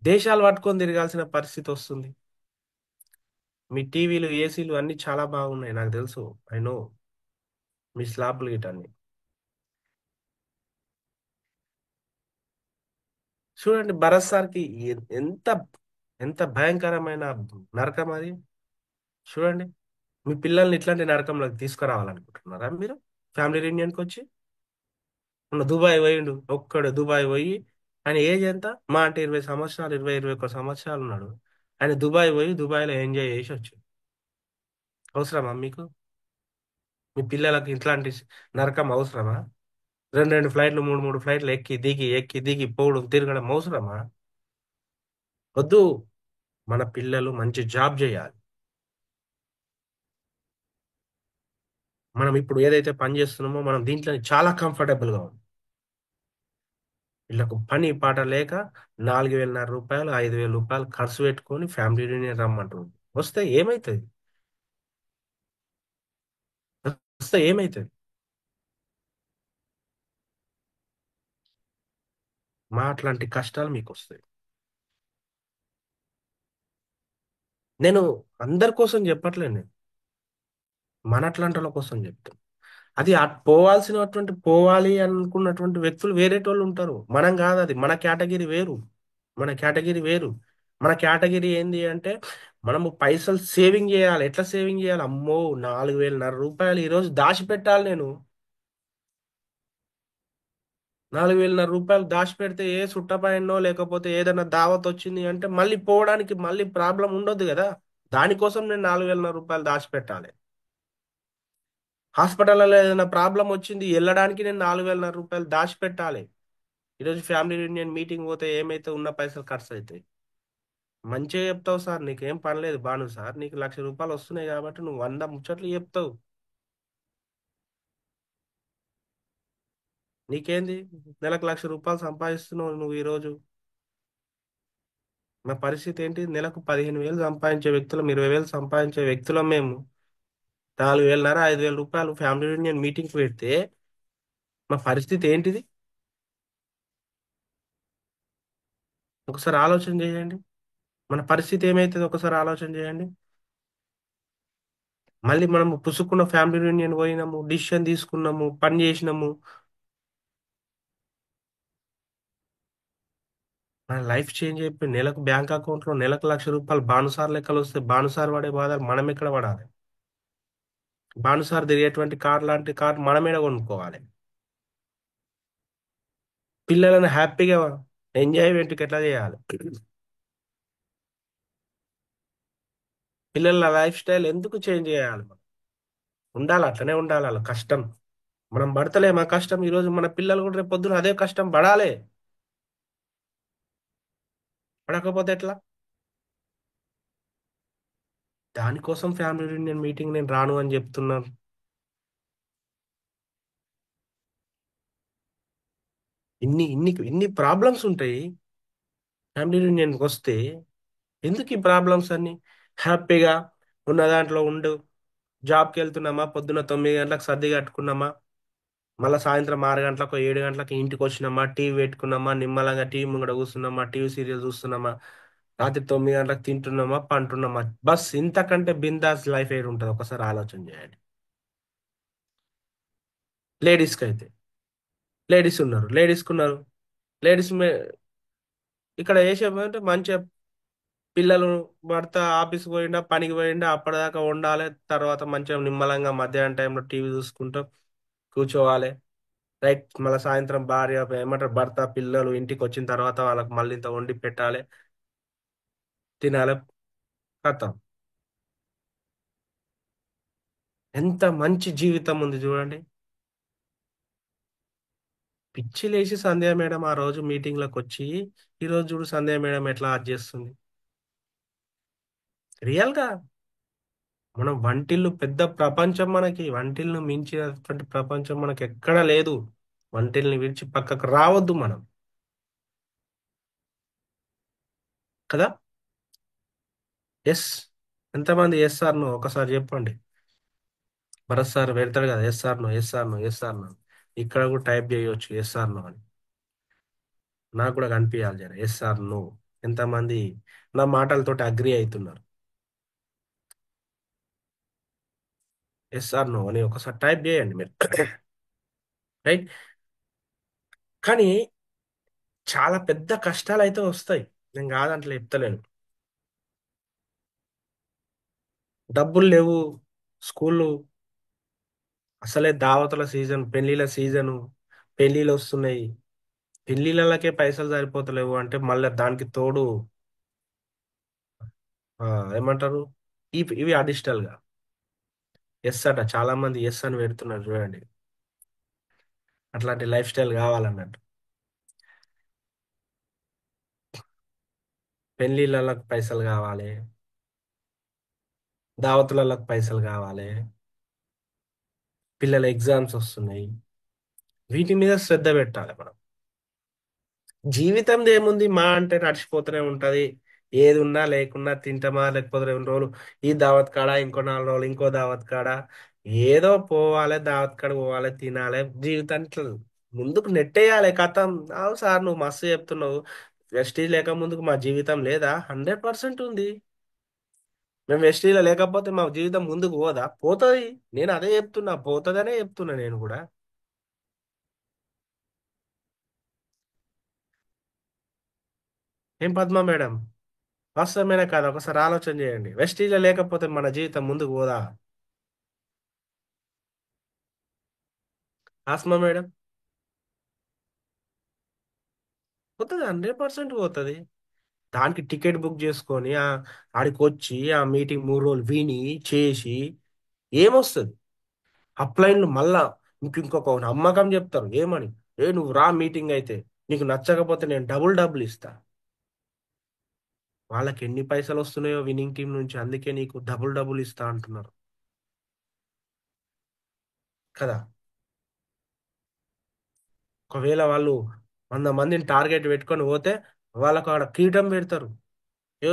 దేశాలు పట్టుకొని తిరగాల్సిన పరిస్థితి వస్తుంది. మీ టీవీలు ఏసీలు అన్ని చాలా బాగున్నాయి, నాకు తెలుసు, ఐ నో. మీ స్లాబ్లు గిట్ అన్ని చూడండి. భరత్ సార్కి ఎంత ఎంత భయంకరమైన నరకం అది. చూడండి, మీ పిల్లల్ని ఇట్లాంటి నరకంలోకి తీసుకురావాలనుకుంటున్నారా మీరు? ఫ్యామిలీ రీయూనియన్కి వచ్చి మొన్న దుబాయ్ పోయిండు ఒక్కడు. దుబాయ్ పోయి, ఆయన ఏజ్ ఎంత? మా అంటే 20 సంవత్సరాలు, 21 సంవత్సరాలు ఉన్నాడు. ఆయన దుబాయ్ పోయి దుబాయ్లో ఎంజాయ్ చేసి వచ్చు. అవసరమా మీకు? మీ పిల్లలకు ఇట్లాంటి నరకం అవసరమా? రెండు రెండు ఫ్లైట్లు, మూడు మూడు ఫ్లైట్లు ఎక్కి దిగి పోవడం తిరగడం అవసరమా? వద్దు. మన పిల్లలు మంచి జాబ్ చేయాలి. మనం ఇప్పుడు ఏదైతే పని చేస్తున్నామో మనం దీంట్లో చాలా కంఫర్టబుల్గా ఉంది. వీళ్ళకు పని పాట లేక 4,500 రూపాయలు 5,000 రూపాయలు ఖర్చు పెట్టుకొని ఫ్యామిలీ యూనియన్ రమ్మంటారు. వస్తే ఏమవుతుంది? వస్తే ఏమవుతుంది? మా అట్లాంటి కష్టాలు మీకు వస్తాయి. నేను అందరి కోసం చెప్పట్లేదు, నేను మన అట్లాంటి వాళ్ళ కోసం చెప్తాను. అది పోవాల్సినటువంటి పోవాలి అనుకున్నటువంటి వ్యక్తులు వేరేటోళ్ళు ఉంటారు, మనం కాదు. అది మన కేటగిరీ వేరు. మన కేటగిరీ వేరు. మన కేటగిరీ ఏంది అంటే మనము పైసలు సేవింగ్ చేయాలి. ఎట్లా సేవింగ్ చేయాలి? అమ్మో, 4,500 రూపాయలు ఈరోజు దాచిపెట్టాలి నేను. 4,500 రూపాయలు దాచిపెడితే ఏ సుట్టపైనో లేకపోతే ఏదైనా దావత్ వచ్చింది అంటే మళ్ళీ పోవడానికి మళ్ళీ ప్రాబ్లం ఉండొద్దు కదా. దానికోసం నేను 4,500 రూపాయలు దాచిపెట్టాలి. హాస్పిటల్లో ఏదైనా ప్రాబ్లం వచ్చింది వెళ్ళడానికి నేను 4,500 రూపాయలు దాచిపెట్టాలి. ఈరోజు ఫ్యామిలీ యూనియన్ మీటింగ్ పోతే ఏమైతే ఉన్న పైసలు ఖర్చు అవుతాయి. మంచిగా చెప్తావు సార్, నీకేం పనిలేదు బాను సార్, నీకు 1,00,000 రూపాయలు వస్తున్నాయి కాబట్టి నువ్వు 100 ముచ్చట్లు చెప్తావు. నీకేంది? నెలకు 1,00,000 రూపాయలు సంపాదిస్తున్నావు నువ్వు ఈరోజు. మా పరిస్థితి ఏంటి? నెలకు 15,000 సంపాదించే వ్యక్తులం, 20,000 సంపాదించే వ్యక్తులం మేము. 4,500 5,000 రూపాయలు ఫ్యామిలీ యూనియన్ మీటింగ్ పెడితే మా పరిస్థితి ఏంటిది? ఒకసారి ఆలోచన చేయండి. మన పరిస్థితి ఏమైతుంది ఒకసారి ఆలోచన చేయండి. మళ్ళీ మనం పుసుకున్న ఫ్యామిలీ యూనియన్ పోయినాము, డిసిషన్ తీసుకున్నాము, పని చేసినాము. మన లైఫ్ చేంజ్ అయిపోయి నెలకు బ్యాంక్ అకౌంట్ లో నెలకు 1,00,000 రూపాయలు భానుసార్ లెక్కలు వస్తే భానుసార్ పడే బాధలు మనం ఎక్కడ పడాలి? భానుసార్ తిరిగేటువంటి కార్ లాంటి కార్ మనమేడ కొనుక్కోవాలి? పిల్లలను హ్యాపీగా ఎంజాయ్మెంట్కి ఎట్లా చేయాలి? పిల్లల లైఫ్ స్టైల్ ఎందుకు చేంజ్ చేయాలి? మనం ఉండాలి, అట్లనే ఉండాలి. వాళ్ళ కష్టం మనం పడతలేమా? కష్టం ఈరోజు మన పిల్లలు కూడా రేపు పొద్దున అదే కష్టం పడాలి. పడకపోతే ఎట్లా? దానికోసం ఫ్యామిలీ యూనియన్ మీటింగ్ నేను రాను అని చెప్తున్నాను. ఇన్ని ఇన్ని ఇన్ని ప్రాబ్లమ్స్ ఉంటాయి ఫ్యామిలీ యూనియన్కి వస్తే. ఎందుకు ఈ ప్రాబ్లమ్స్ అన్ని? హ్యాపీగా ఉన్న దాంట్లో ఉండు. జాబ్కి వెళ్తున్నామా, పొద్దున్న 9 గంటలకు సర్ది కట్టుకున్నామా, మళ్ళీ సాయంత్రం 6 గంటలకు 7 గంటలకు ఇంటికి వచ్చినామా, టీవీ పెట్టుకున్నామా, నిమ్మలంగా టీవీ ముంగడ కూర్చున్నామా, టీవీ సీరియల్ చూస్తున్నామా, రాత్రి 9 గంటలకు తింటున్నామా, పంటున్నామా. బస్ ఇంతకంటే బిందాస్ లైఫ్ ఏడు ఉంటుంది? ఒకసారి ఆలోచన చేయండి. లేడీస్కి అయితే లేడీస్ ఉన్నారు, లేడీస్కి ఉన్నారు. లేడీస్ ఇక్కడ అంటే మంచిగా పిల్లలు, భర్త ఆఫీస్కి పోయిండా పనికి పోయిండా అప్పటిదాకా వండాలి, తర్వాత మంచిగా నిమ్మలంగా మధ్యాహ్నం టైంలో టీవీ చూసుకుంటూ కూర్చోవాలి. రైట్, మళ్ళీ సాయంత్రం భార్య ఏమంటారు భర్త పిల్లలు ఇంటికి వచ్చిన తర్వాత వాళ్ళకి మళ్ళీ ఇంత వండి పెట్టాలి, తినాలి, కథం. ఎంత మంచి జీవితం ఉంది చూడండి. పిచ్చి లేచి సంధ్య మేడం ఆ రోజు మీటింగ్లకు వచ్చి ఈ రోజు చూడు సంధ్య మేడం ఎట్లా అది చేస్తుంది. రియల్ గా మనం వంటిల్లు పెద్ద ప్రపంచం, మనకి వంటిల్లు మించినటువంటి ప్రపంచం మనకి ఎక్కడా లేదు. వంటిల్ని విడిచి పక్కకు రావద్దు మనం, కదా. ఎస్, ఎంతమంది ఎస్ ఆర్ నో ఒకసారి చెప్పండి. భరత్ సార్ పెడతాడు కదా yes or no, yes or no, yes or no. ఇక్కడ కూడా టైప్ చేయొచ్చు ఎస్ ఆర్ నో అని. నాకు కూడా కనిపించాలి జర ఎస్ ఆర్ నో. ఎంతమంది నా మాటలతోటి అగ్రి అవుతున్నారు? ఎస్ ఆర్ నో అని ఒకసారి టైప్ చేయండి మీరు. రైట్. కానీ చాలా పెద్ద కష్టాలు అయితే వస్తాయి, నేను కాదంటలే, చెప్తలేను. డబ్బులు లేవు, స్కూళ్ళు అసలే దావతుల సీజన్, పెళ్లిళ్ళ సీజను, పెళ్లిళ్ళు వస్తున్నాయి. పెళ్లిళ్ళకే పైసలు సరిపోతలేవు అంటే మళ్ళీ దానికి తోడు ఆ, ఏమంటారు, ఇవి అడిషనల్ గా ఎస్ అట. చాలా మంది ఎస్ అని పెడుతున్నారు చూడండి. అట్లాంటి లైఫ్ స్టైల్ కావాలన్నట్టు. పెళ్లిళ్ళకి పైసలు కావాలి, దావతులకు పైసలు కావాలి, పిల్లల ఎగ్జామ్స్ వస్తున్నాయి. వీటి మీద శ్రద్ధ పెట్టాలి మనం. జీవితం ఏముంది, మా అంటే నడిచిపోతూనే ఉంటది. ఏది ఉన్నా లేకున్నా తింటామా, లేకపోతే 2 రోజులు ఈ దావత్ కాడ, ఇంకో 4 రోజులు ఇంకో దావత్ కాడ, ఏదో పోవాలి, దావత్ కాడ పోవాలి, తినాలి, జీవితాన్ని ఇట్లా ముందుకు నెట్టేయాలి కథం. అవు సార్, నువ్వు మస్తు చెప్తున్నావు. వెస్టీజ్ లేక ముందుకు మా జీవితం లేదా? 100% ఉంది. మేము వెస్టీజ్లో లేకపోతే మా జీవితం ముందుకు పోదా? పోతుంది. నేను అదే చెప్తున్నా, పోతుందనే చెప్తున్నా నేను కూడా. ఏం పద్మ మేడం, వాస్తవమేనా కాదు? ఒకసారి ఆలోచన చేయండి. వెస్టీజ్లో లేకపోతే మన జీవితం ముందుకు పోదా? ఆస్మా మేడం, పోతుంది, 100% పోతుంది. దానికి టికెట్ బుక్ చేసుకొని ఆడికి వచ్చి ఆ మీటింగ్ 3 రోజులు విని చేసి ఏమొస్తుంది? అప్లైన్లు మళ్ళా ఇంకొక నమ్మకం చెప్తారు ఏమని, నువ్వు రా మీటింగ్ అయితే, నీకు నచ్చకపోతే నేను డబుల్ డబ్బులు ఇస్తా. వాళ్ళకి ఎన్ని పైసలు వస్తున్నాయో విన్నింగ్ టీం నుంచి, అందుకే నీకు డబుల్ డబుల్ ఇస్తా అంటున్నారు కదా. ఒకవేళ వాళ్ళు 100 మందిని టార్గెట్ పెట్టుకొని పోతే వాళ్ళకు ఆడ కిరీటం పెడతారు. ఏ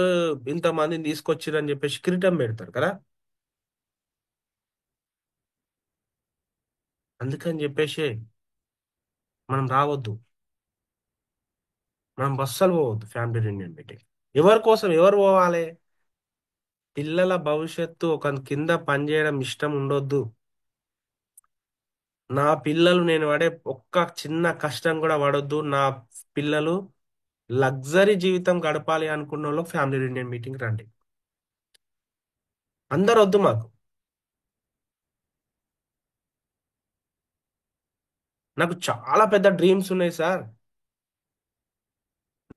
ఇంతమందిని తీసుకొచ్చిరని చెప్పేసి కిరీటం పెడతారు కదా. అందుకని చెప్పేసి మనం రావద్దు, మనం బస్సలు పోవద్దు ఫ్యామిలీ రియూనియన్ మీటింగ్. ఎవరి కోసం ఎవరు పోవాలి? పిల్లల భవిష్యత్తు ఒక కింద పనిచేయడం ఇష్టం ఉండొద్దు. నా పిల్లలు నేను పడే ఒక్క చిన్న కష్టం కూడా పడొద్దు. నా పిల్లలు లగ్జరీ జీవితం గడపాలి అనుకున్న వాళ్ళు ఫ్యామిలీ రియూనియన్ మీటింగ్ రండి. అందరు వద్దు మాకు. నాకు చాలా పెద్ద డ్రీమ్స్ ఉన్నాయి సార్.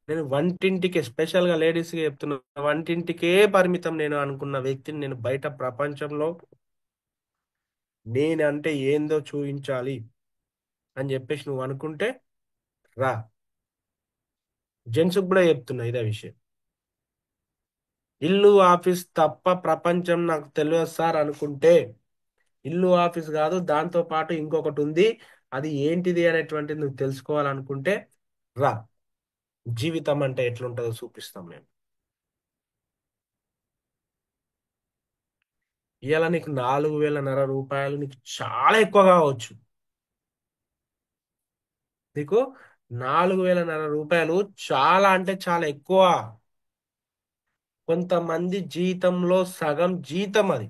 నేను వంటింటికి, స్పెషల్ గా లేడీస్ కి చెప్తున్నా, వంటింటికే పరిమితం నేను అనుకున్న వ్యక్తిని నేను బయట ప్రపంచంలో నేనంటే ఏందో చూపించాలి అని చెప్పేసి నువ్వు అనుకుంటే రా. జెంట్స్ కూడా చెప్తున్నా ఇదే విషయం. ఇల్లు ఆఫీస్ తప్ప ప్రపంచం నాకు తెలియదు సార్ అనుకుంటే, ఇల్లు ఆఫీస్ కాదు, దాంతో పాటు ఇంకొకటి ఉంది, అది ఏంటిది అనేటువంటిది నువ్వు తెలుసుకోవాలనుకుంటే రా. జీవితం అంటే ఎట్లుంటుందో చూపిస్తాం మేము. ఇవాళ నీకు 4,500 రూపాయలు నీకు చాలా ఎక్కువ కావచ్చు. నీకు 4,500 రూపాయలు చాలా అంటే చాలా ఎక్కువ. కొంతమంది జీతంలో సగం జీతం అది.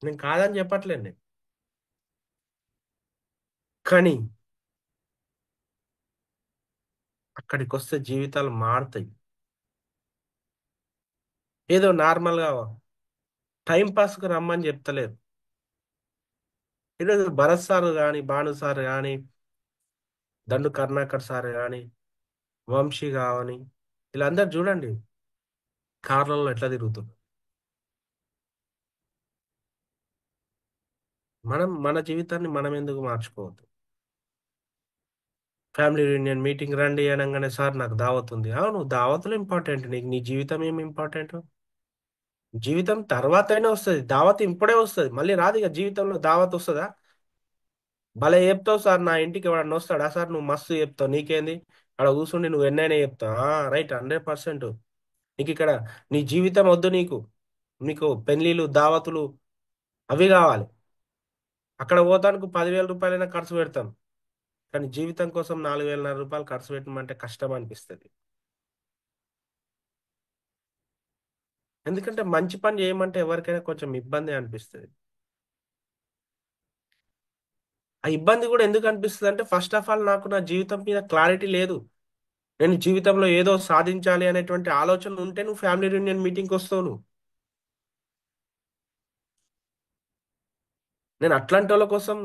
నేను కాదని చెప్పట్లేదు నేను. కానీ అక్కడికి వస్తే జీవితాలు మారుతాయి. ఏదో నార్మల్గా టైం పాస్కి రమ్మని చెప్తలేరు. ఈరోజు భరత్ సార్ కానీ, భాను సార్ కానీ, దండు కర్ణాకర్ సార్ కానీ, వంశీ కావని, వీళ్ళందరూ చూడండి కార్లలో ఎట్లా తిరుగుతున్నారు. మనం మన జీవితాన్ని మనం ఎందుకు మార్చుకోవద్దు? ఫ్యామిలీ యూనియన్ మీటింగ్ రండి అనగానే సార్ నాకు దావత్ ఉంది. అవును, దావతులు ఇంపార్టెంట్, నీకు నీ జీవితం ఏమి ఇంపార్టెంట్? జీవితం తర్వాత అయినా వస్తుంది, దావత్ ఇప్పుడే వస్తుంది, మళ్ళీ రాదు. ఇక జీవితంలో దావత్ వస్తుందా? భలే చెప్తావు సార్, నా ఇంటికి ఎవడన్నా వస్తాడా సార్? నువ్వు మస్తు చెప్తావు, నీకేంది? అక్కడ కూర్చుండి నువ్వు ఎన్నైనా చెప్తావు. రైట్, 100%. నీకు ఇక్కడ నీ జీవితం వద్దు. నీకు నీకు పెళ్లిళ్ళు, దావతులు అవి కావాలి. అక్కడ పోతానికి 10,000 రూపాయలైనా ఖర్చు పెడతాం, కానీ జీవితం కోసం 4,500 రూపాయలు ఖర్చు పెట్టమంటే కష్టం అనిపిస్తుంది. ఎందుకంటే మంచి పని చేయమంటే ఎవరికైనా కొంచెం ఇబ్బంది అనిపిస్తుంది. ఆ ఇబ్బంది కూడా ఎందుకు అనిపిస్తుంది అంటే, ఫస్ట్ ఆఫ్ ఆల్ నాకు నా జీవితం మీద క్లారిటీ లేదు. నేను జీవితంలో ఏదో సాధించాలి అనేటువంటి ఆలోచన ఉంటే నువ్వు ఫ్యామిలీ యూనియన్ మీటింగ్కి వస్తావు. నేను అట్లాంటి వాళ్ళ కోసం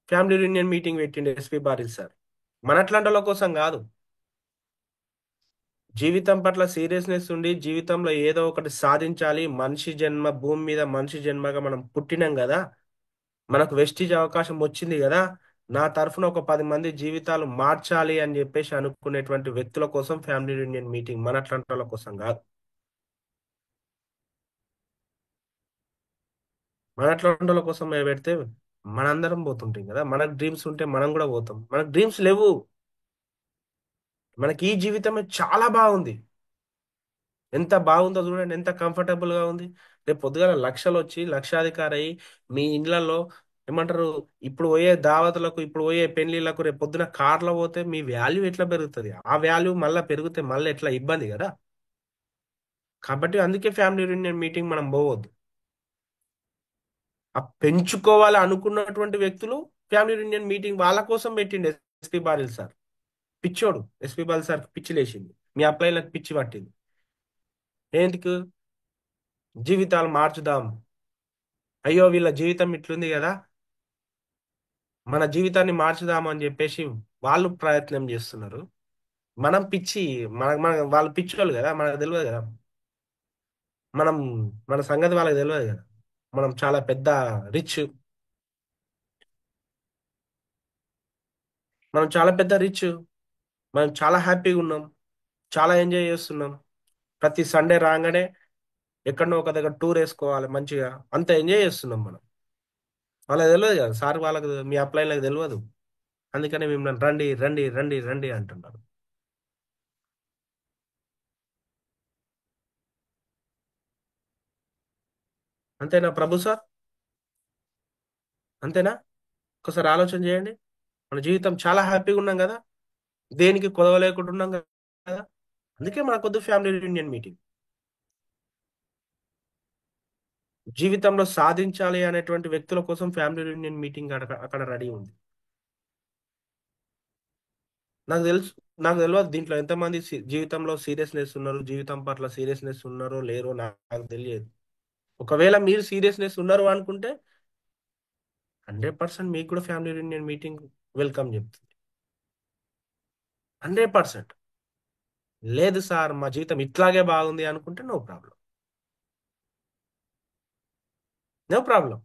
ఫ్యామిలీ యూనియన్ మీటింగ్ పెట్టిండే ఎస్పీ బారిల్ సార్. మన అట్లాంటి వాళ్ళ కోసం కాదు. జీవితం పట్ల సీరియస్నెస్ ఉండి జీవితంలో ఏదో ఒకటి సాధించాలి. మనిషి జన్మ, భూమి మీద మనిషి జన్మగా మనం పుట్టినాం కదా, మనకు వెస్టీజ్ అవకాశం వచ్చింది కదా, నా తరఫున ఒక 10 మంది జీవితాలు మార్చాలి అని చెప్పేసి అనుకునేటువంటి వ్యక్తుల కోసం ఫ్యామిలీ యూనియన్ మీటింగ్, మన అట్లాంటి వాళ్ళ కోసం కాదు. మన అట్లాంటి వాళ్ళ కోసం పెడితే మనందరం పోతుంటాం కదా. మనకు డ్రీమ్స్ ఉంటే మనం కూడా పోతాం. మనకు డ్రీమ్స్ లేవు. మనకి ఈ జీవితమే చాలా బాగుంది. ఎంత బాగుందో చూడండి, ఎంత కంఫర్టబుల్ గా ఉంది. రేపు పొద్దుగాల లక్షలు వచ్చి లక్షాధికారి అయ్యి మీ ఇండ్లలో ఏమంటారు, ఇప్పుడు పోయే దావతులకు, ఇప్పుడు పోయే పెళ్లిళ్లకు రేపు పొద్దున కార్లో పోతే మీ వాల్యూ ఎట్లా పెరుగుతుంది? ఆ వాల్యూ మళ్ళీ పెరిగితే మళ్ళీ ఎట్లా ఇబ్బంది కదా. కాబట్టి అందుకే ఫ్యామిలీ యూనియన్ మీటింగ్ మనం పోవద్దు. ఆ పెంచుకోవాలి అనుకున్నటువంటి వ్యక్తులు ఫ్యామిలీ యూనియన్ మీటింగ్ వాళ్ళ కోసం పెట్టిండు ఎస్పీ బాలిల్ సార్. పిచ్చోడు ఎస్పీ బాలిల్ సార్, పిచ్చి లేచింది. మీ అబ్బాయిలకు పిచ్చి పట్టింది. ఎందుకు? జీవితాలు మార్చుదాం. అయ్యో వీళ్ళ జీవితం ఇట్లుంది కదా, మన జీవితాన్ని మార్చుదాం అని చెప్పేసి వాళ్ళు ప్రయత్నం చేస్తున్నారు. మనం పిచ్చి, మన వాళ్ళు పిచ్చోళ్ళు కదా, మనకు తెలియదు కదా. మనం మన సంగతి వాళ్ళకి తెలియదు కదా. మనం చాలా పెద్ద రిచ్, మనం చాలా పెద్ద రిచ్, మనం చాలా హ్యాపీగా ఉన్నాం, చాలా ఎంజాయ్ చేస్తున్నాం. ప్రతి సండే రాగానే ఎక్కడనో ఒక దగ్గర టూర్ వేసుకోవాలి మంచిగా, అంత ఎంజాయ్ చేస్తున్నాం మనం. వాళ్ళకి తెలియదు కదా సార్, వాళ్ళకి మీ అప్లైన్లకు తెలియదు. అందుకనే మిమ్మల్ని రండి రండి రండి రండి అంటున్నారు. అంతేనా ప్రభు సార్? అంతేనా? ఒకసారి ఆలోచన చేయండి. మన జీవితం చాలా హ్యాపీగా ఉన్నాం కదా, దేనికి కొదవ లేకుండా ఉన్నాం కదా. అందుకే మనకొద్దు ఫ్యామిలీ యూనియన్ మీటింగ్. జీవితంలో సాధించాలి అనేటువంటి వ్యక్తుల కోసం ఫ్యామిలీ యూనియన్ మీటింగ్ అక్కడ అక్కడ రెడీ ఉంది. నాకు తెలుసు, నాకు తెలియదు దీంట్లో ఎంతమంది జీవితంలో సీరియస్నెస్ ఉన్నారు, జీవితం పట్ల సీరియస్నెస్ ఉన్నారో లేరో నాకు తెలియదు. ఒకవేళ మీరు సీరియస్నెస్ ఉన్నారు అనుకుంటే 100% మీకు కూడా ఫ్యామిలీ యూనియన్ మీటింగ్ వెల్కమ్ చెప్తుంది. 100%. లేదు సార్ మా జీవితం ఇట్లాగే బాగుంది అనుకుంటే నో ప్రాబ్లం. No problem.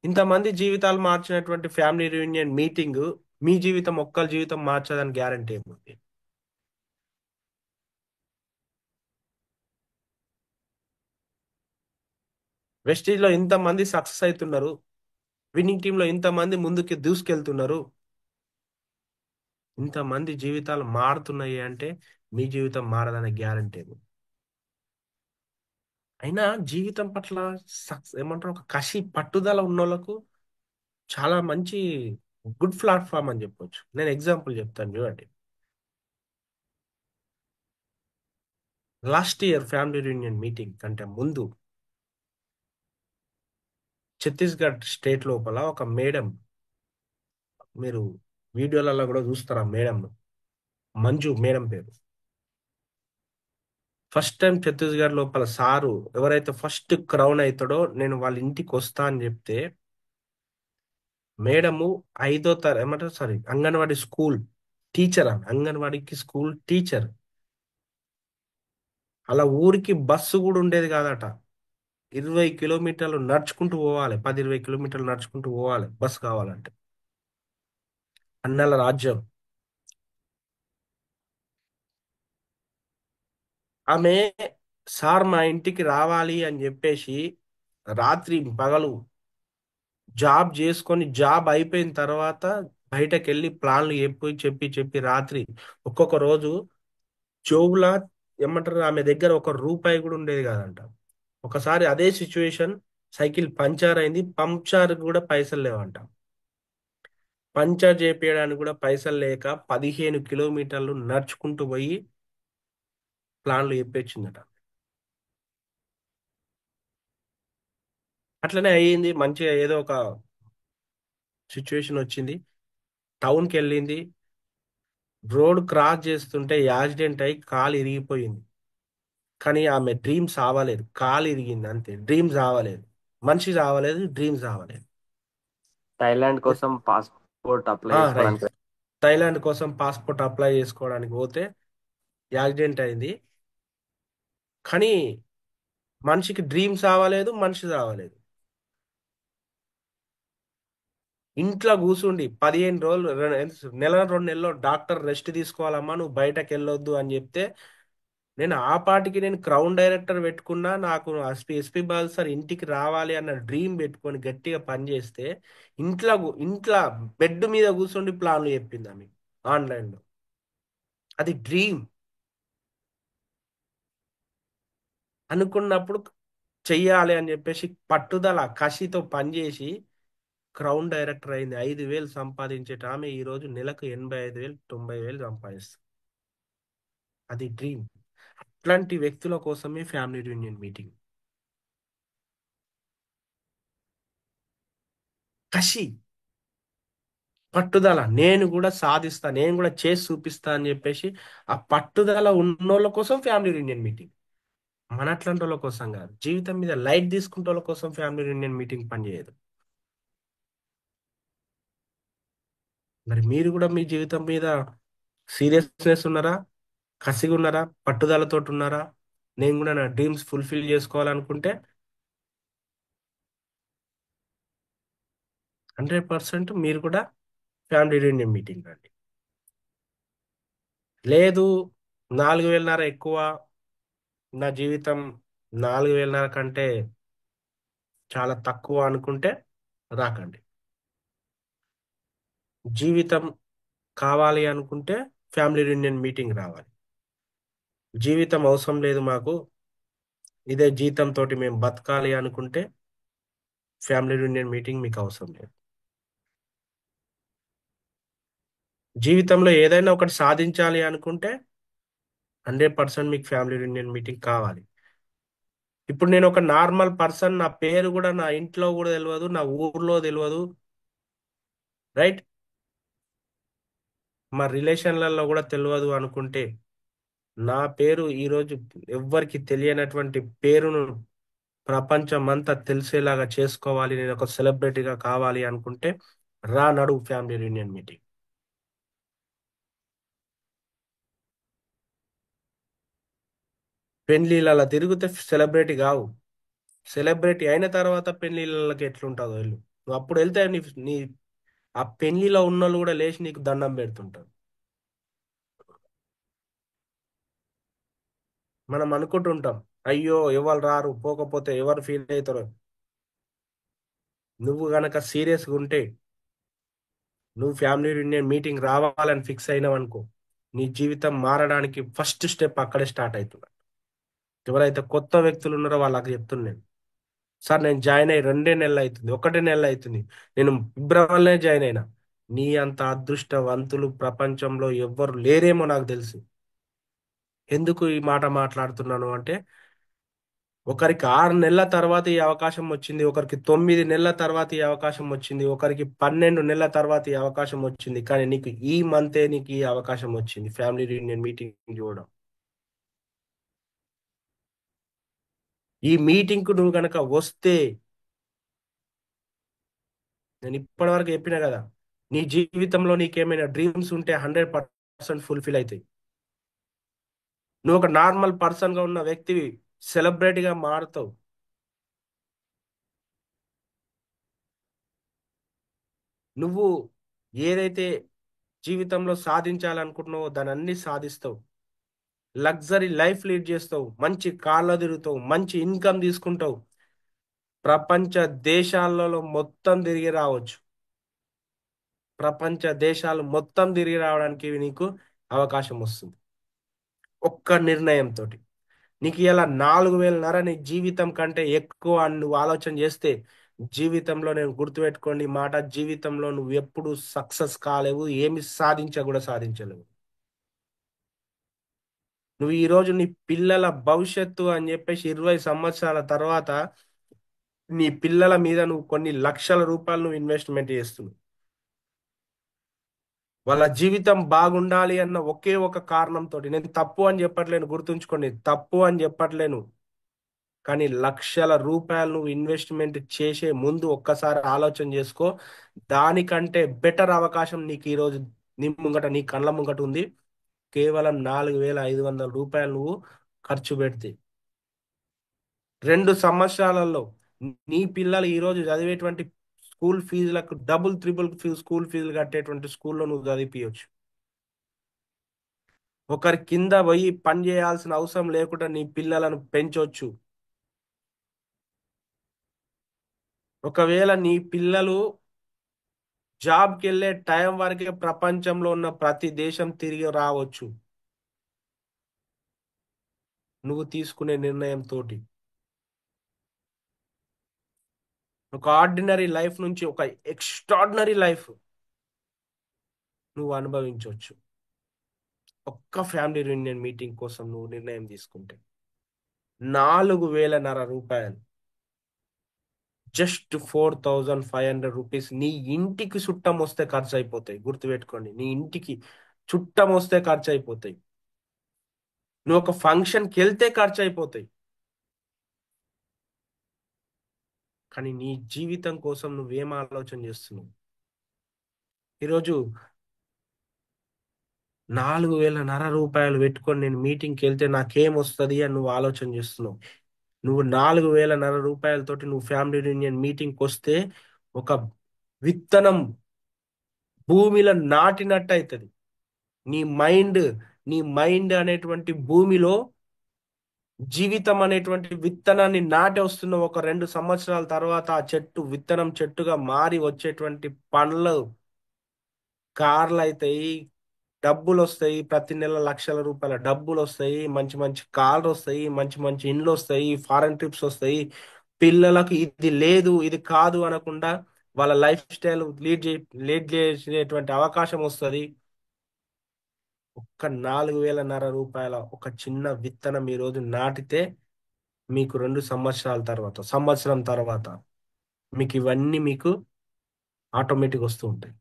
ఇంతమంది జీవితాలు మార్చినటువంటి ఫ్యామిలీ యూనియన్ మీటింగ్ మీ జీవితం ఒక్కరి జీవితం మార్చదని గ్యారంటీ ఏముంది? వెస్టీజ్ లో ఇంతమంది సక్సెస్ అవుతున్నారు, విన్నింగ్ టీమ్ లో ఇంతమంది ముందుకి దూసుకెళ్తున్నారు, ఇంతమంది జీవితాలు మారుతున్నాయి అంటే మీ జీవితం మారదనే గ్యారంటీ ఏముంది? అయినా జీవితం పట్ల ఏమంటారు, ఒక కసి పట్టుదల ఉన్న వాళ్ళకు చాలా మంచి గుడ్ ప్లాట్ఫామ్ అని చెప్పొచ్చు. నేను ఎగ్జాంపుల్ చెప్తాను చూడండి. Last year family union meeting కంటే ముందు ఛత్తీస్గఢ్ స్టేట్ లోపల ఒక మేడం, మీరు వీడియోలలో కూడా చూస్తారు ఆ మేడం, మంజు మేడం పేరు. ఫస్ట్ టైం ఛత్తీస్గఢ్ లోపల సారు ఎవరైతే ఫస్ట్ క్రౌన్ అవుతాడో నేను వాళ్ళ ఇంటికి వస్తా అని చెప్తే, మేడము 5వ తరగతి ఏమంటారు సారీ అంగన్వాడీ స్కూల్ టీచర్, అని అంగన్వాడీకి స్కూల్ టీచర్. అలా ఊరికి బస్సు కూడా ఉండేది కాదట. 20 కిలోమీటర్లు నడుచుకుంటూ పోవాలి, 10-20 కిలోమీటర్లు నడుచుకుంటూ పోవాలి బస్సు కావాలంటే. అన్నల రాజ్యం. ఆమె సార్ మా ఇంటికి రావాలి అని చెప్పేసి రాత్రి పగలు జాబ్ చేసుకొని, జాబ్ అయిపోయిన తర్వాత బయటకు వెళ్ళి ప్లాన్లు చెప్పి చెప్పి చెప్పి రాత్రి ఒక్కొక్క రోజు జోబులా ఏమంటారు ఆమె దగ్గర 1 రూపాయి కూడా ఉండేది కాదంట. ఒకసారి అదే సిచ్యువేషన్, సైకిల్ పంచర్ అయింది, పంచర్ కూడా పైసలు లేవంట. పంచర్ చేపించడానికి కూడా పైసలు లేక 15 కిలోమీటర్లు నడుచుకుంటూ పోయి ప్లాన్లు చెప్పొచ్చిందట. అట్లనే అయ్యింది మంచిగా, ఏదో ఒక సిచ్యువేషన్ వచ్చింది, టౌన్కి వెళ్ళింది. రోడ్ క్రాస్ చేస్తుంటే యాక్సిడెంట్ అయి కాలు ఇరిగిపోయింది. కానీ ఆమె డ్రీమ్స్ ఆవలేదు, కాలు ఇరిగింది అంతే. డ్రీమ్స్ ఆవలేదు, మనిషి ఆవలేదు, డ్రీమ్స్ ఆవలేదు. థాయిలాండ్ కోసం పాస్పోర్ట్ అప్లై రైట్. చేసుకోవడానికి థైలాండ్ కోసం పాస్పోర్ట్ అప్లై చేసుకోవడానికి పోతే యాక్సిడెంట్ అయింది. కానీ మనిషికి డ్రీమ్స్ ఆవలేదు, మనిషి ఆవలేదు. ఇంట్లో కూర్చుండి 15 రోజులు, నెల 2 నెలల్లో డాక్టర్ రెస్ట్ తీసుకోవాలమ్మా, నువ్వు బయటకు వెళ్ళొద్దు అని చెప్తే నేను ఆ పాటికి నేను క్రౌన్ డైరెక్టర్ పెట్టుకున్నా, నాకు ఎస్పి బాల్ సార్ ఇంటికి రావాలి అన్న డ్రీమ్ పెట్టుకొని గట్టిగా పనిచేస్తే ఇంట్లో బెడ్ మీద కూర్చొని ప్లాన్లు చెప్పింది ఆమె ఆన్లైన్లో. అది డ్రీమ్ అనుకున్నప్పుడు చెయ్యాలి అని చెప్పేసి పట్టుదల కసితో పనిచేసి క్రౌన్ డైరెక్టర్ అయింది. 5,000 సంపాదించేట ఆమె ఈరోజు నెలకు 85,000 90,000 సంపాదిస్తుంది. అది డ్రీమ్. అట్లాంటి వ్యక్తుల కోసమే ఫ్యామిలీ యూనియన్ మీటింగ్. కసి, పట్టుదల, నేను కూడా సాధిస్తా, నేను కూడా చేసి చూపిస్తా అని చెప్పేసి ఆ పట్టుదల ఉన్నోళ్ళ కోసం ఫ్యామిలీ యూనియన్ మీటింగ్. మన అట్లాంటి వాళ్ళ కోసం కాదు. జీవితం మీద లైట్ తీసుకుంటే వాళ్ళ కోసం ఫ్యామిలీ యూనియన్ మీటింగ్ పనిచేయదు. మరి మీరు కూడా మీ జీవితం మీద సీరియస్నెస్ ఉన్నారా? కసిగా ఉన్నారా? పట్టుదలతో ఉన్నారా? నేను కూడా నా డ్రీమ్స్ ఫుల్ఫిల్ చేసుకోవాలనుకుంటే 100% మీరు కూడా ఫ్యామిలీ యూనియన్ మీటింగ్ రండి. లేదు 4,500 ఎక్కువ, నా జీవితం 4,500 కంటే చాలా తక్కువ అనుకుంటే రాకండి. జీవితం కావాలి అనుకుంటే ఫ్యామిలీ యూనియన్ మీటింగ్ రావాలి. జీవితం అవసరం లేదు మాకు, ఇదే జీతంతో మేము బతకాలి అనుకుంటే ఫ్యామిలీ యూనియన్ మీటింగ్ మీకు అవసరం లేదు. జీవితంలో ఏదైనా ఒకటి సాధించాలి అనుకుంటే 100% మీకు ఫ్యామిలీ యూనియన్ మీటింగ్ కావాలి. ఇప్పుడు నేను ఒక నార్మల్ పర్సన్, నా పేరు కూడా నా ఇంట్లో కూడా తెలియదు, నా ఊర్లో తెలియదు, రైట్, మా రిలేషన్లలో కూడా తెలియదు అనుకుంటే, నా పేరు ఈరోజు ఎవ్వరికి తెలియనటువంటి పేరును ప్రపంచం అంతా తెలిసేలాగా చేసుకోవాలి, నేను ఒక సెలబ్రిటీగా కావాలి అనుకుంటే రా, నడు ఫ్యామిలీ యూనియన్ మీటింగ్. పెళ్లిళ్ళ తిరిగితే సెలబ్రిటీ కావు. సెలబ్రిటీ అయిన తర్వాత పెళ్లిళ్ళకి ఎట్లుంటుందో వెళ్ళు. నువ్వు అప్పుడు వెళ్తే నీ ఆ పెళ్లిలో ఉన్నోళ్ళు కూడా లేచి నీకు దండం పెడుతుంటారు. మనం అనుకుంటుంటాం, అయ్యో ఎవరు రారు, పోకపోతే ఎవరు ఫీల్ అవుతారు. నువ్వు గనక సీరియస్గా ఉంటే, నువ్వు ఫ్యామిలీ యూనియన్ మీటింగ్ రావాలని ఫిక్స్ అయినావు అనుకో, నీ జీవితం మారడానికి ఫస్ట్ స్టెప్ అక్కడే స్టార్ట్ అవుతుంది. ఎవరైతే కొత్త వ్యక్తులు ఉన్నారో వాళ్ళకి చెప్తున్నాను, సార్ నేను జాయిన్ అయ్యి 2 నెలలు అవుతుంది, 1 నెల అవుతుంది, నేను ఫిబ్రవరిలో జాయిన్ అయినా. నీ అంత అదృష్టవంతులు ప్రపంచంలో ఎవ్వరు లేరేమో నాకు తెలుసు. ఎందుకు ఈ మాట మాట్లాడుతున్నాను అంటే, ఒకరికి 6 నెలల తర్వాత ఈ అవకాశం వచ్చింది, ఒకరికి 9 నెలల తర్వాత ఈ అవకాశం వచ్చింది, ఒకరికి 12 నెలల తర్వాత ఈ అవకాశం వచ్చింది, కానీ నీకు ఈ మంతే నీకు ఈ అవకాశం వచ్చింది ఫ్యామిలీ రీయూనియన్ మీటింగ్ చూడడం. ఈ మీటింగ్ కు నువ్వు గనక వస్తే, నేను ఇప్పటివరకు చెప్పిన కదా, నీ జీవితంలో నీకేమైనా డ్రీమ్స్ ఉంటే 100% ఫుల్ఫిల్ అవుతాయి. నువ్వు ఒక నార్మల్ పర్సన్ గా ఉన్న వ్యక్తివి సెలబ్రిటీగా మారుతావు. నువ్వు ఏదైతే జీవితంలో సాధించాలనుకుంటున్నావో దాని అన్ని సాధిస్తావు. లగ్జరీ లైఫ్ లీడ్ చేస్తావు, మంచి కార్లో తిరుగుతావు, మంచి ఇన్కమ్ తీసుకుంటావు, ప్రపంచ దేశాలలో మొత్తం తిరిగి రావచ్చు. ప్రపంచ దేశాలు మొత్తం తిరిగి రావడానికి నీకు అవకాశం వస్తుంది ఒక్క నిర్ణయంతో. నీకు ఇలా 4,500 నీ జీవితం కంటే ఎక్కువ అని నువ్వు ఆలోచన చేస్తే, జీవితంలో నేను గుర్తుపెట్టుకోండి ఈ మాట, జీవితంలో నువ్వు ఎప్పుడు సక్సెస్ కాలేవు, ఏమి కూడా సాధించలేవు. నువ్వు ఈరోజు నీ పిల్లల భవిష్యత్తు అని చెప్పేసి 20 సంవత్సరాల తర్వాత నీ పిల్లల మీద నువ్వు కొన్ని లక్షల రూపాయలు నువ్వు ఇన్వెస్ట్మెంట్ చేస్తున్నావు. వాళ్ళ జీవితం బాగుండాలి అన్న ఒకే ఒక కారణంతో. నేను తప్పు అని చెప్పట్లేను, గుర్తుంచుకోండి, తప్పు అని చెప్పట్లేను. కానీ లక్షల రూపాయలు నువ్వు ఇన్వెస్ట్మెంట్ చేసే ముందు ఒక్కసారి ఆలోచన చేసుకో. దానికంటే బెటర్ అవకాశం నీకు ఈరోజు నీ కళ్ళ ముంగట ఉంది. కేవలం 4,500 రూపాయలు నువ్వు ఖర్చు పెడితే 2 సంవత్సరాలలో నీ పిల్లలు ఈరోజు చదివేటువంటి స్కూల్ ఫీజులకు డబుల్ ట్రిపుల్ స్కూల్ ఫీజులు కట్టేటువంటి స్కూల్లో నువ్వు చదివించవచ్చు. ఒకరి కింద పోయి పని చేయాల్సిన అవసరం లేకుండా నీ పిల్లలను పెంచొచ్చు. ఒకవేళ నీ పిల్లలు జాబ్కి వెళ్ళే టైం వరకే ప్రపంచంలో ఉన్న ప్రతి దేశం తిరిగి రావచ్చు నువ్వు తీసుకునే నిర్ణయం తోటి. ఒక ఆర్డినరీ లైఫ్ నుంచి ఒక ఎక్స్ట్రాడినరీ లైఫ్ నువ్వు అనుభవించవచ్చు ఒక్క ఫ్యామిలీ రీయూనియన్ మీటింగ్ కోసం నువ్వు నిర్ణయం తీసుకుంటే. 4,500 జస్ట్ 4,500 రూపీస్ నీ ఇంటికి చుట్టం వస్తే ఖర్చు అయిపోతాయి. గుర్తుపెట్టుకోండి, నీ ఇంటికి చుట్టం వస్తే ఖర్చు అయిపోతాయి. నువ్వు ఒక ఫంక్షన్కి వెళ్తే ఖర్చు అయిపోతాయి. కానీ నీ జీవితం కోసం నువ్వేం ఆలోచన చేస్తున్నావు? ఈరోజు 4,500 పెట్టుకొని నేను మీటింగ్కి వెళ్తే నాకేం వస్తుంది అని నువ్వు ఆలోచన చేస్తున్నావు. నువ్వు 4,500 నువ్వు ఫ్యామిలీ రీయూనియన్ మీటింగ్కి వస్తే ఒక విత్తనం భూమిలో నాటినట్టు అవుతుంది. నీ మైండ్ నీ మైండ్ అనేటువంటి భూమిలో జీవితం అనేటువంటి విత్తనాన్ని నాటి వస్తున్న ఒక 2 సంవత్సరాల తర్వాత ఆ చెట్టు విత్తనం చెట్టుగా మారి వచ్చేటువంటి పండ్లు కార్లు అవుతాయి, డబ్బులు వస్తాయి. ప్రతి నెల లక్షల రూపాయల డబ్బులు వస్తాయి, మంచి మంచి కార్లు వస్తాయి, మంచి మంచి ఇండ్లు వస్తాయి, ఫారెన్ ట్రిప్స్ వస్తాయి. పిల్లలకు ఇది లేదు ఇది కాదు అనకుండా వాళ్ళ లైఫ్ స్టైల్ లీడ్ చేసేటువంటి అవకాశం వస్తుంది. ఒక్క 4,500 ఒక చిన్న విత్తనం ఈరోజు నాటితే మీకు 2 సంవత్సరాల తర్వాత సంవత్సరం తర్వాత మీకు ఇవన్నీ మీకు ఆటోమేటిక్ వస్తూ ఉంటాయి.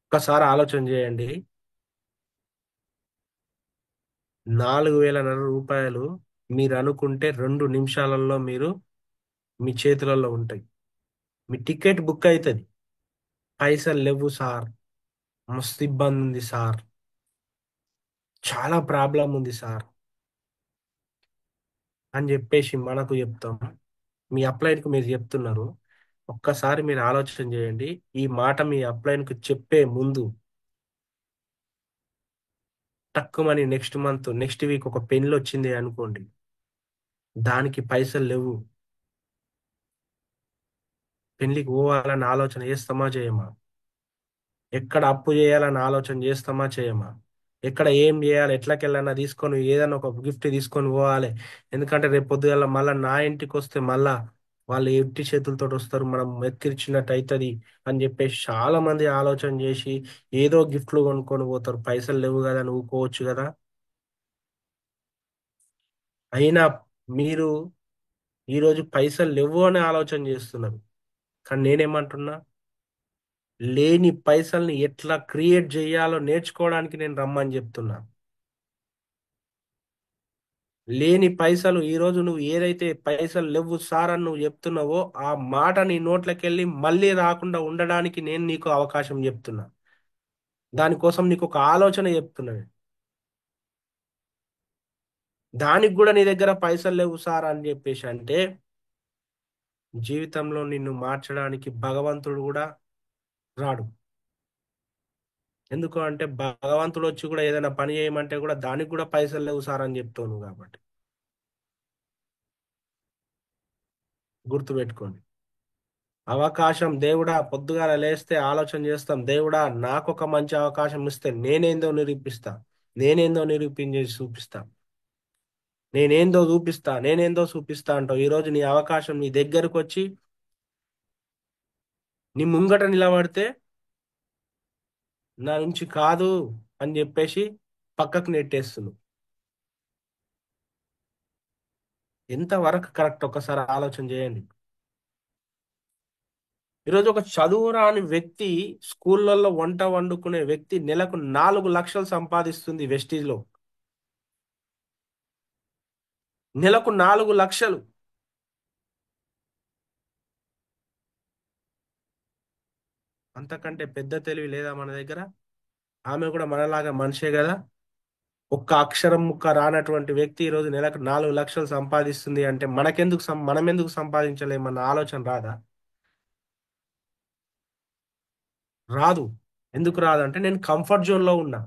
ఒక్కసారి ఆలోచన చేయండి. 4,500 మీరు అనుకుంటే 2 నిమిషాలలో మీరు మీ చేతులలో ఉంటాయి. మీ టికెట్ బుక్ అవుతుంది. పైసలు లేవు సార్, మస్తు ఇబ్బంది ఉంది సార్, చాలా ప్రాబ్లం ఉంది సార్ అని చెప్పేసి మనకు చెప్తాం. మీ అప్లైన్కి మీరు చెప్తున్నారు. ఒక్కసారి మీరు ఆలోచన చేయండి. ఈ మాట మీ అప్లైన్కి చెప్పే ముందు తక్కువని నెక్స్ట్ వీక్ ఒక పెన్లు వచ్చింది అనుకోండి, దానికి పైసలు లేవు, పెళ్లికి పోవాలని ఆలోచన చేస్తామా చేయమా? ఎక్కడ అప్పు చేయాలని ఆలోచన చేస్తామా చేయమా? ఎక్కడ ఏం చేయాలి, ఎట్లకెళ్ళన్నా తీసుకొని ఏదైనా ఒక గిఫ్ట్ తీసుకొని పోవాలి. ఎందుకంటే రేపు పొద్దుగల మళ్ళీ నా ఇంటికి వస్తే మళ్ళా వాళ్ళు ఎట్టి చేతులతో వస్తారు, మనం ఎక్కిరిచినట్టు అవుతుంది అని చెప్పేసి చాలా మంది ఆలోచన చేసి ఏదో గిఫ్ట్లు కొనుక్కొని పోతారు. పైసలు లేవు కదా అని ఊకోవచ్చు కదా. అయినా మీరు ఈరోజు పైసలు లేవు అని ఆలోచన చేస్తున్నారు. కానీ నేనేమంటున్నా, లేని పైసల్ని ఎట్లా క్రియేట్ చేయాలో నేర్చుకోవడానికి నేను రమ్మని చెప్తున్నా. లేని పైసలు ఈరోజు నువ్వు ఏదైతే పైసలు లేవు సార్ అని నువ్వు చెప్తున్నావో ఆ మాట నీ నోట్లకెళ్ళి మళ్ళీ రాకుండా ఉండడానికి నేను నీకు అవకాశం చెప్తున్నా. దానికోసం నీకు ఒక ఆలోచన చెప్తున్నా. దానికి కూడా నీ దగ్గర పైసలు లేవు సార్ అని చెప్పేసి అంటే జీవితంలో నిన్ను మార్చడానికి భగవంతుడు కూడా రాడు. ఎందుకు అంటే భగవంతుడు వచ్చి కూడా ఏదైనా పని చేయమంటే కూడా దానికి కూడా పైసలు లేవు సార్ అని చెప్తాను. కాబట్టి గుర్తుపెట్టుకోండి. అవకాశం దేవుడా, పొద్దుగాల లేస్తే ఆలోచన చేస్తాం, దేవుడా నాకు ఒక మంచి అవకాశం ఇస్తే నేనేందో నిరూపించి చూపిస్తా, నేనేందో చూపిస్తా అంటావు. ఈరోజు నీ అవకాశం నీ దగ్గరకు వచ్చి నీ ముంగట నిలబడితే నా నుంచి కాదు అని చెప్పేసి పక్కకు నెట్టేస్తున్నావు. ఎంతవరకు కరెక్ట్ ఒక్కసారి ఆలోచన చేయండి. ఈరోజు ఒక చదువు రాని వ్యక్తి, స్కూళ్ళల్లో వంట వండుకునే వ్యక్తి నెలకు 4 లక్షలు సంపాదిస్తుంది వెస్టీజ్లో. నెలకు 4 లక్షలు. అంతకంటే పెద్ద తెలివి లేదా మన దగ్గర? ఆమె కూడా మనలాగా మనిషే కదా. ఒక్క అక్షరం ముక్క రానటువంటి వ్యక్తి ఈరోజు నెలకు 4 లక్షలు సంపాదిస్తుంది అంటే మనం ఎందుకు సంపాదించలేమన్న ఆలోచన రాదా? రాదు. ఎందుకు రాదు అంటే నేను కంఫర్ట్ జోన్లో ఉన్నా.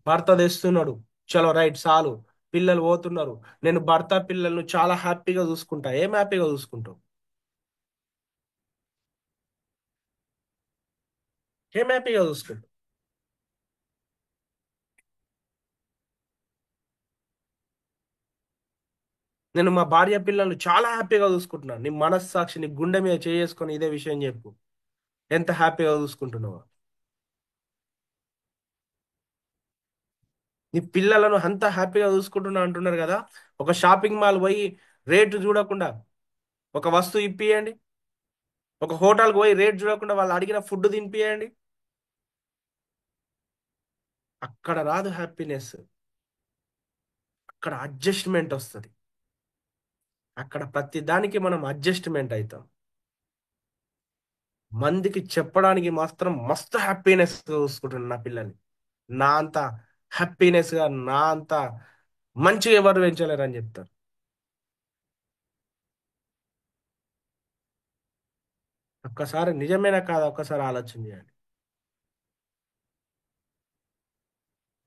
భర్త తెస్తున్నాడు, చలో రైట్ చాలు, పిల్లలు పోతున్నారు, నేను భర్త పిల్లలను చాలా హ్యాపీగా చూసుకుంటా. ఏం హ్యాపీగా చూసుకుంటావు? ఏం హ్యాపీగా చూసుకుంటావు? నేను మా భార్య పిల్లల్ని చాలా హ్యాపీగా చూసుకుంటున్నాను. నీ మనస్సాక్షి నీ గుండె మీద చేసుకొని ఇదే విషయం చెప్పు, ఎంత హ్యాపీగా చూసుకుంటున్నావో. నీ పిల్లలను అంత హ్యాపీగా చూసుకుంటున్నా అంటున్నారు కదా. ఒక షాపింగ్ మాల్ పోయి రేటు చూడకుండా ఒక వస్తువు ఇప్పియండి. ఒక హోటల్కి పోయి రేట్ చూడకుండా వాళ్ళు అడిగిన ఫుడ్ తినిపియండి. అక్కడ రాదు హ్యాపీనెస్. అక్కడ అడ్జస్ట్మెంట్ వస్తుంది. అక్కడ ప్రతి దానికి మనం అడ్జస్ట్మెంట్ అవుతాం. మందికి చెప్పడానికి మాత్రం మస్తు హ్యాపీనెస్ చూసుకుంటున్నాను నా పిల్లల్ని. నా అంత హ్యాపీనెస్ గా, నా అంత మంచిగా ఎవరు పెంచలేరు అని చెప్తారు. ఒక్కసారి నిజమేనా కాదా ఒక్కసారి ఆలోచన చేయండి.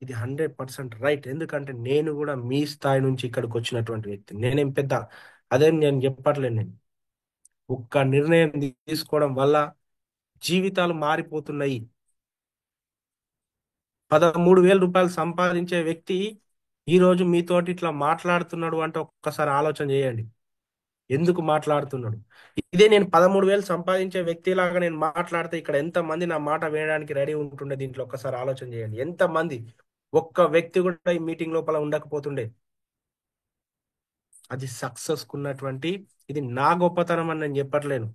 ఇది 100% రైట్. ఎందుకంటే నేను కూడా మీ స్థాయి నుంచి ఇక్కడికి వచ్చినటువంటి వ్యక్తి. నేనేం పెద్ద అదేం నేను చెప్పట్లేదు. నేను ఒక్క నిర్ణయం తీసుకోవడం వల్ల జీవితాలు మారిపోతున్నాయి. 13,000 రూపాయలు సంపాదించే వ్యక్తి ఈ రోజు మీతోటి ఇట్లా మాట్లాడుతున్నాడు అంటే ఒక్కసారి ఆలోచన చేయండి. ఎందుకు మాట్లాడుతున్నాడు? ఇదే నేను 13,000 సంపాదించే వ్యక్తిలాగా నేను మాట్లాడితే ఇక్కడ ఎంత మంది నా మాట వినడానికి రెడీ ఉంటుండే? దీంట్లో ఒక్కసారి ఆలోచన చేయండి. ఎంత మంది? ఒక్క వ్యక్తి కూడా ఈ మీటింగ్ లోపల ఉండకపోతుండే. అది సక్సెస్ కున్నటువంటి, ఇది నా గొప్పతనం అని నేను చెప్పట్లేను,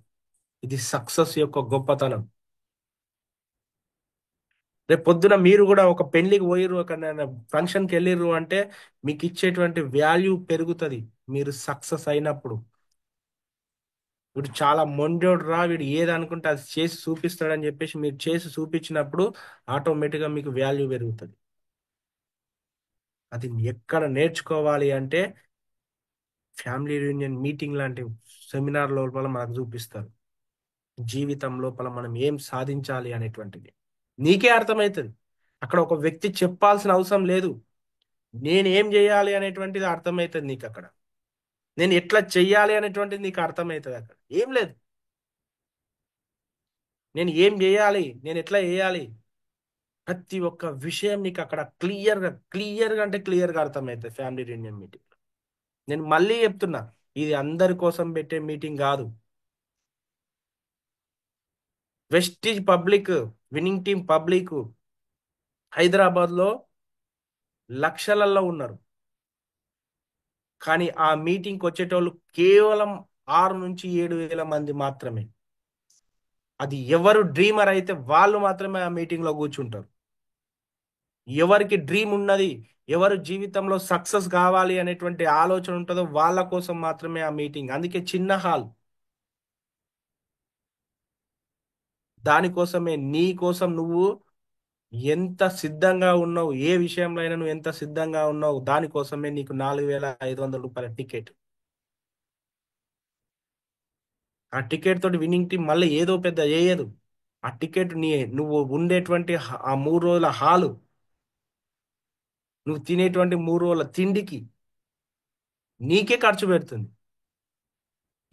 ఇది సక్సెస్ యొక్క గొప్పతనం. రేపు పొద్దున మీరు కూడా ఒక పెళ్లికి పోయిర్రు, ఒక ఫంక్షన్కి వెళ్ళిర్రు అంటే మీకు ఇచ్చేటువంటి వాల్యూ పెరుగుతుంది మీరు సక్సెస్ అయినప్పుడు. వీడు చాలా మొండోడు రా, వీడు ఏది అనుకుంటే అది చేసి చూపిస్తాడని చెప్పేసి మీరు చేసి చూపించినప్పుడు ఆటోమేటిక్గా మీకు వాల్యూ పెరుగుతుంది. అది ఎక్కడ నేర్చుకోవాలి అంటే ఫ్యామిలీ యూనియన్ మీటింగ్ లాంటి సెమినార్ లోపల మనకు చూపిస్తారు. జీవితం లోపల మనం ఏం సాధించాలి అనేటువంటిది నీకే అర్థమవుతుంది. అక్కడ ఒక వ్యక్తి చెప్పాల్సిన అవసరం లేదు. నేను ఏం చేయాలి అనేటువంటిది అర్థమవుతుంది నీకు అక్కడ. నేను ఎట్లా చెయ్యాలి అనేటువంటిది నీకు అర్థమవుతుంది అక్కడ. ఏం లేదు, నేను ఏం చేయాలి, నేను ఎట్లా చేయాలి, ప్రతి ఒక్క విషయం నీకు అక్కడ క్లియర్గా అంటే క్లియర్గా అర్థమవుతుంది ఫ్యామిలీ యూనియన్ మీటింగ్. నేను మళ్ళీ చెప్తున్నా, ఇది అందరి కోసం పెట్టే మీటింగ్ కాదు. Vestige public, winning team public హైదరాబాద్లో లక్షలలో ఉన్నారు. కానీ ఆ మీటింగ్కి వచ్చేటోళ్ళు కేవలం 6 నుంచి 7 వేల మంది మాత్రమే. అది ఎవరు డ్రీమర్ అయితే వాళ్ళు మాత్రమే ఆ మీటింగ్లో కూర్చుంటారు. ఎవరికి డ్రీమ్ ఉన్నది, ఎవరు జీవితంలో సక్సెస్ కావాలి అనేటువంటి ఆలోచన ఉంటుందో వాళ్ళ కోసం మాత్రమే ఆ మీటింగ్. అందుకే చిన్న హాల్. దానికోసమే, నీ కోసం నువ్వు ఎంత సిద్ధంగా ఉన్నావు, ఏ విషయంలో అయినా నువ్వు ఎంత సిద్ధంగా ఉన్నావు, దానికోసమే నీకు 4,500 రూపాయల టికెట్. ఆ టికెట్ తోటి విన్నింగ్ టీం మళ్ళీ ఏదో పెద్ద చేయదు. ఆ టికెట్ నువ్వు ఉండేటువంటి ఆ 3 రోజుల హాలు, నువ్వు తినేటువంటి 3 రోజుల తిండికి నీకే ఖర్చు పెడుతుంది.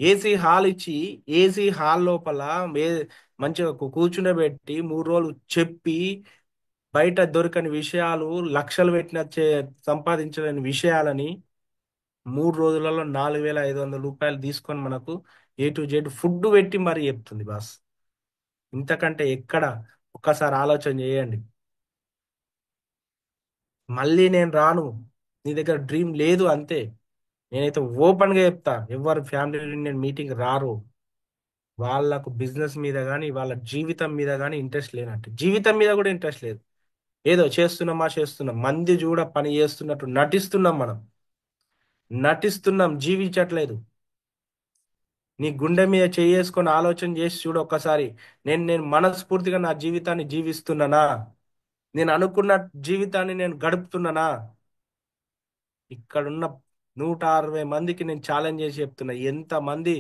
ఏసీ హాల్ ఇచ్చి ఏసీ హాల్ లోపల మంచిగా కూర్చుండబెట్టి 3 రోజులు చెప్పి బయట దొరకని విషయాలు, లక్షలు పెట్టిన సంపాదించలేని విషయాలని 3 రోజులలో 4,500 రూపాయలు తీసుకొని మనకు A to Z ఫుడ్ పెట్టి మరి చెప్తుంది బాస్. ఇంతకంటే ఎక్కడ? ఒక్కసారి ఆలోచన చేయండి. మళ్ళీ నేను రాను, నీ దగ్గర డ్రీమ్ లేదు అంతే. నేనైతే ఓపెన్గా చెప్తా, ఎవరు ఫ్యామిలీ యూనియన్ మీటింగ్ రారు వాళ్ళకు బిజినెస్ మీద కానీ వాళ్ళ జీవితం మీద కానీ ఇంట్రెస్ట్ లేనట్టు. జీవితం మీద కూడా ఇంట్రెస్ట్ లేదు. ఏదో చేస్తున్నాం, మంది చూడ పని చేస్తున్నట్టు నటిస్తున్నాం. మనం నటిస్తున్నాం, జీవించట్లేదు. నీ గుండె మీద చేసుకొని ఆలోచన చేసి చూడు ఒక్కసారి. నేను మనస్ఫూర్తిగా నా జీవితాన్ని జీవిస్తున్నానా? నేను అనుకున్న జీవితాన్ని నేను గడుపుతున్నానా? ఇక్కడున్న 160 మందికి నేను ఛాలెంజ్ చేసి చెప్తున్నా, ఎంతమంది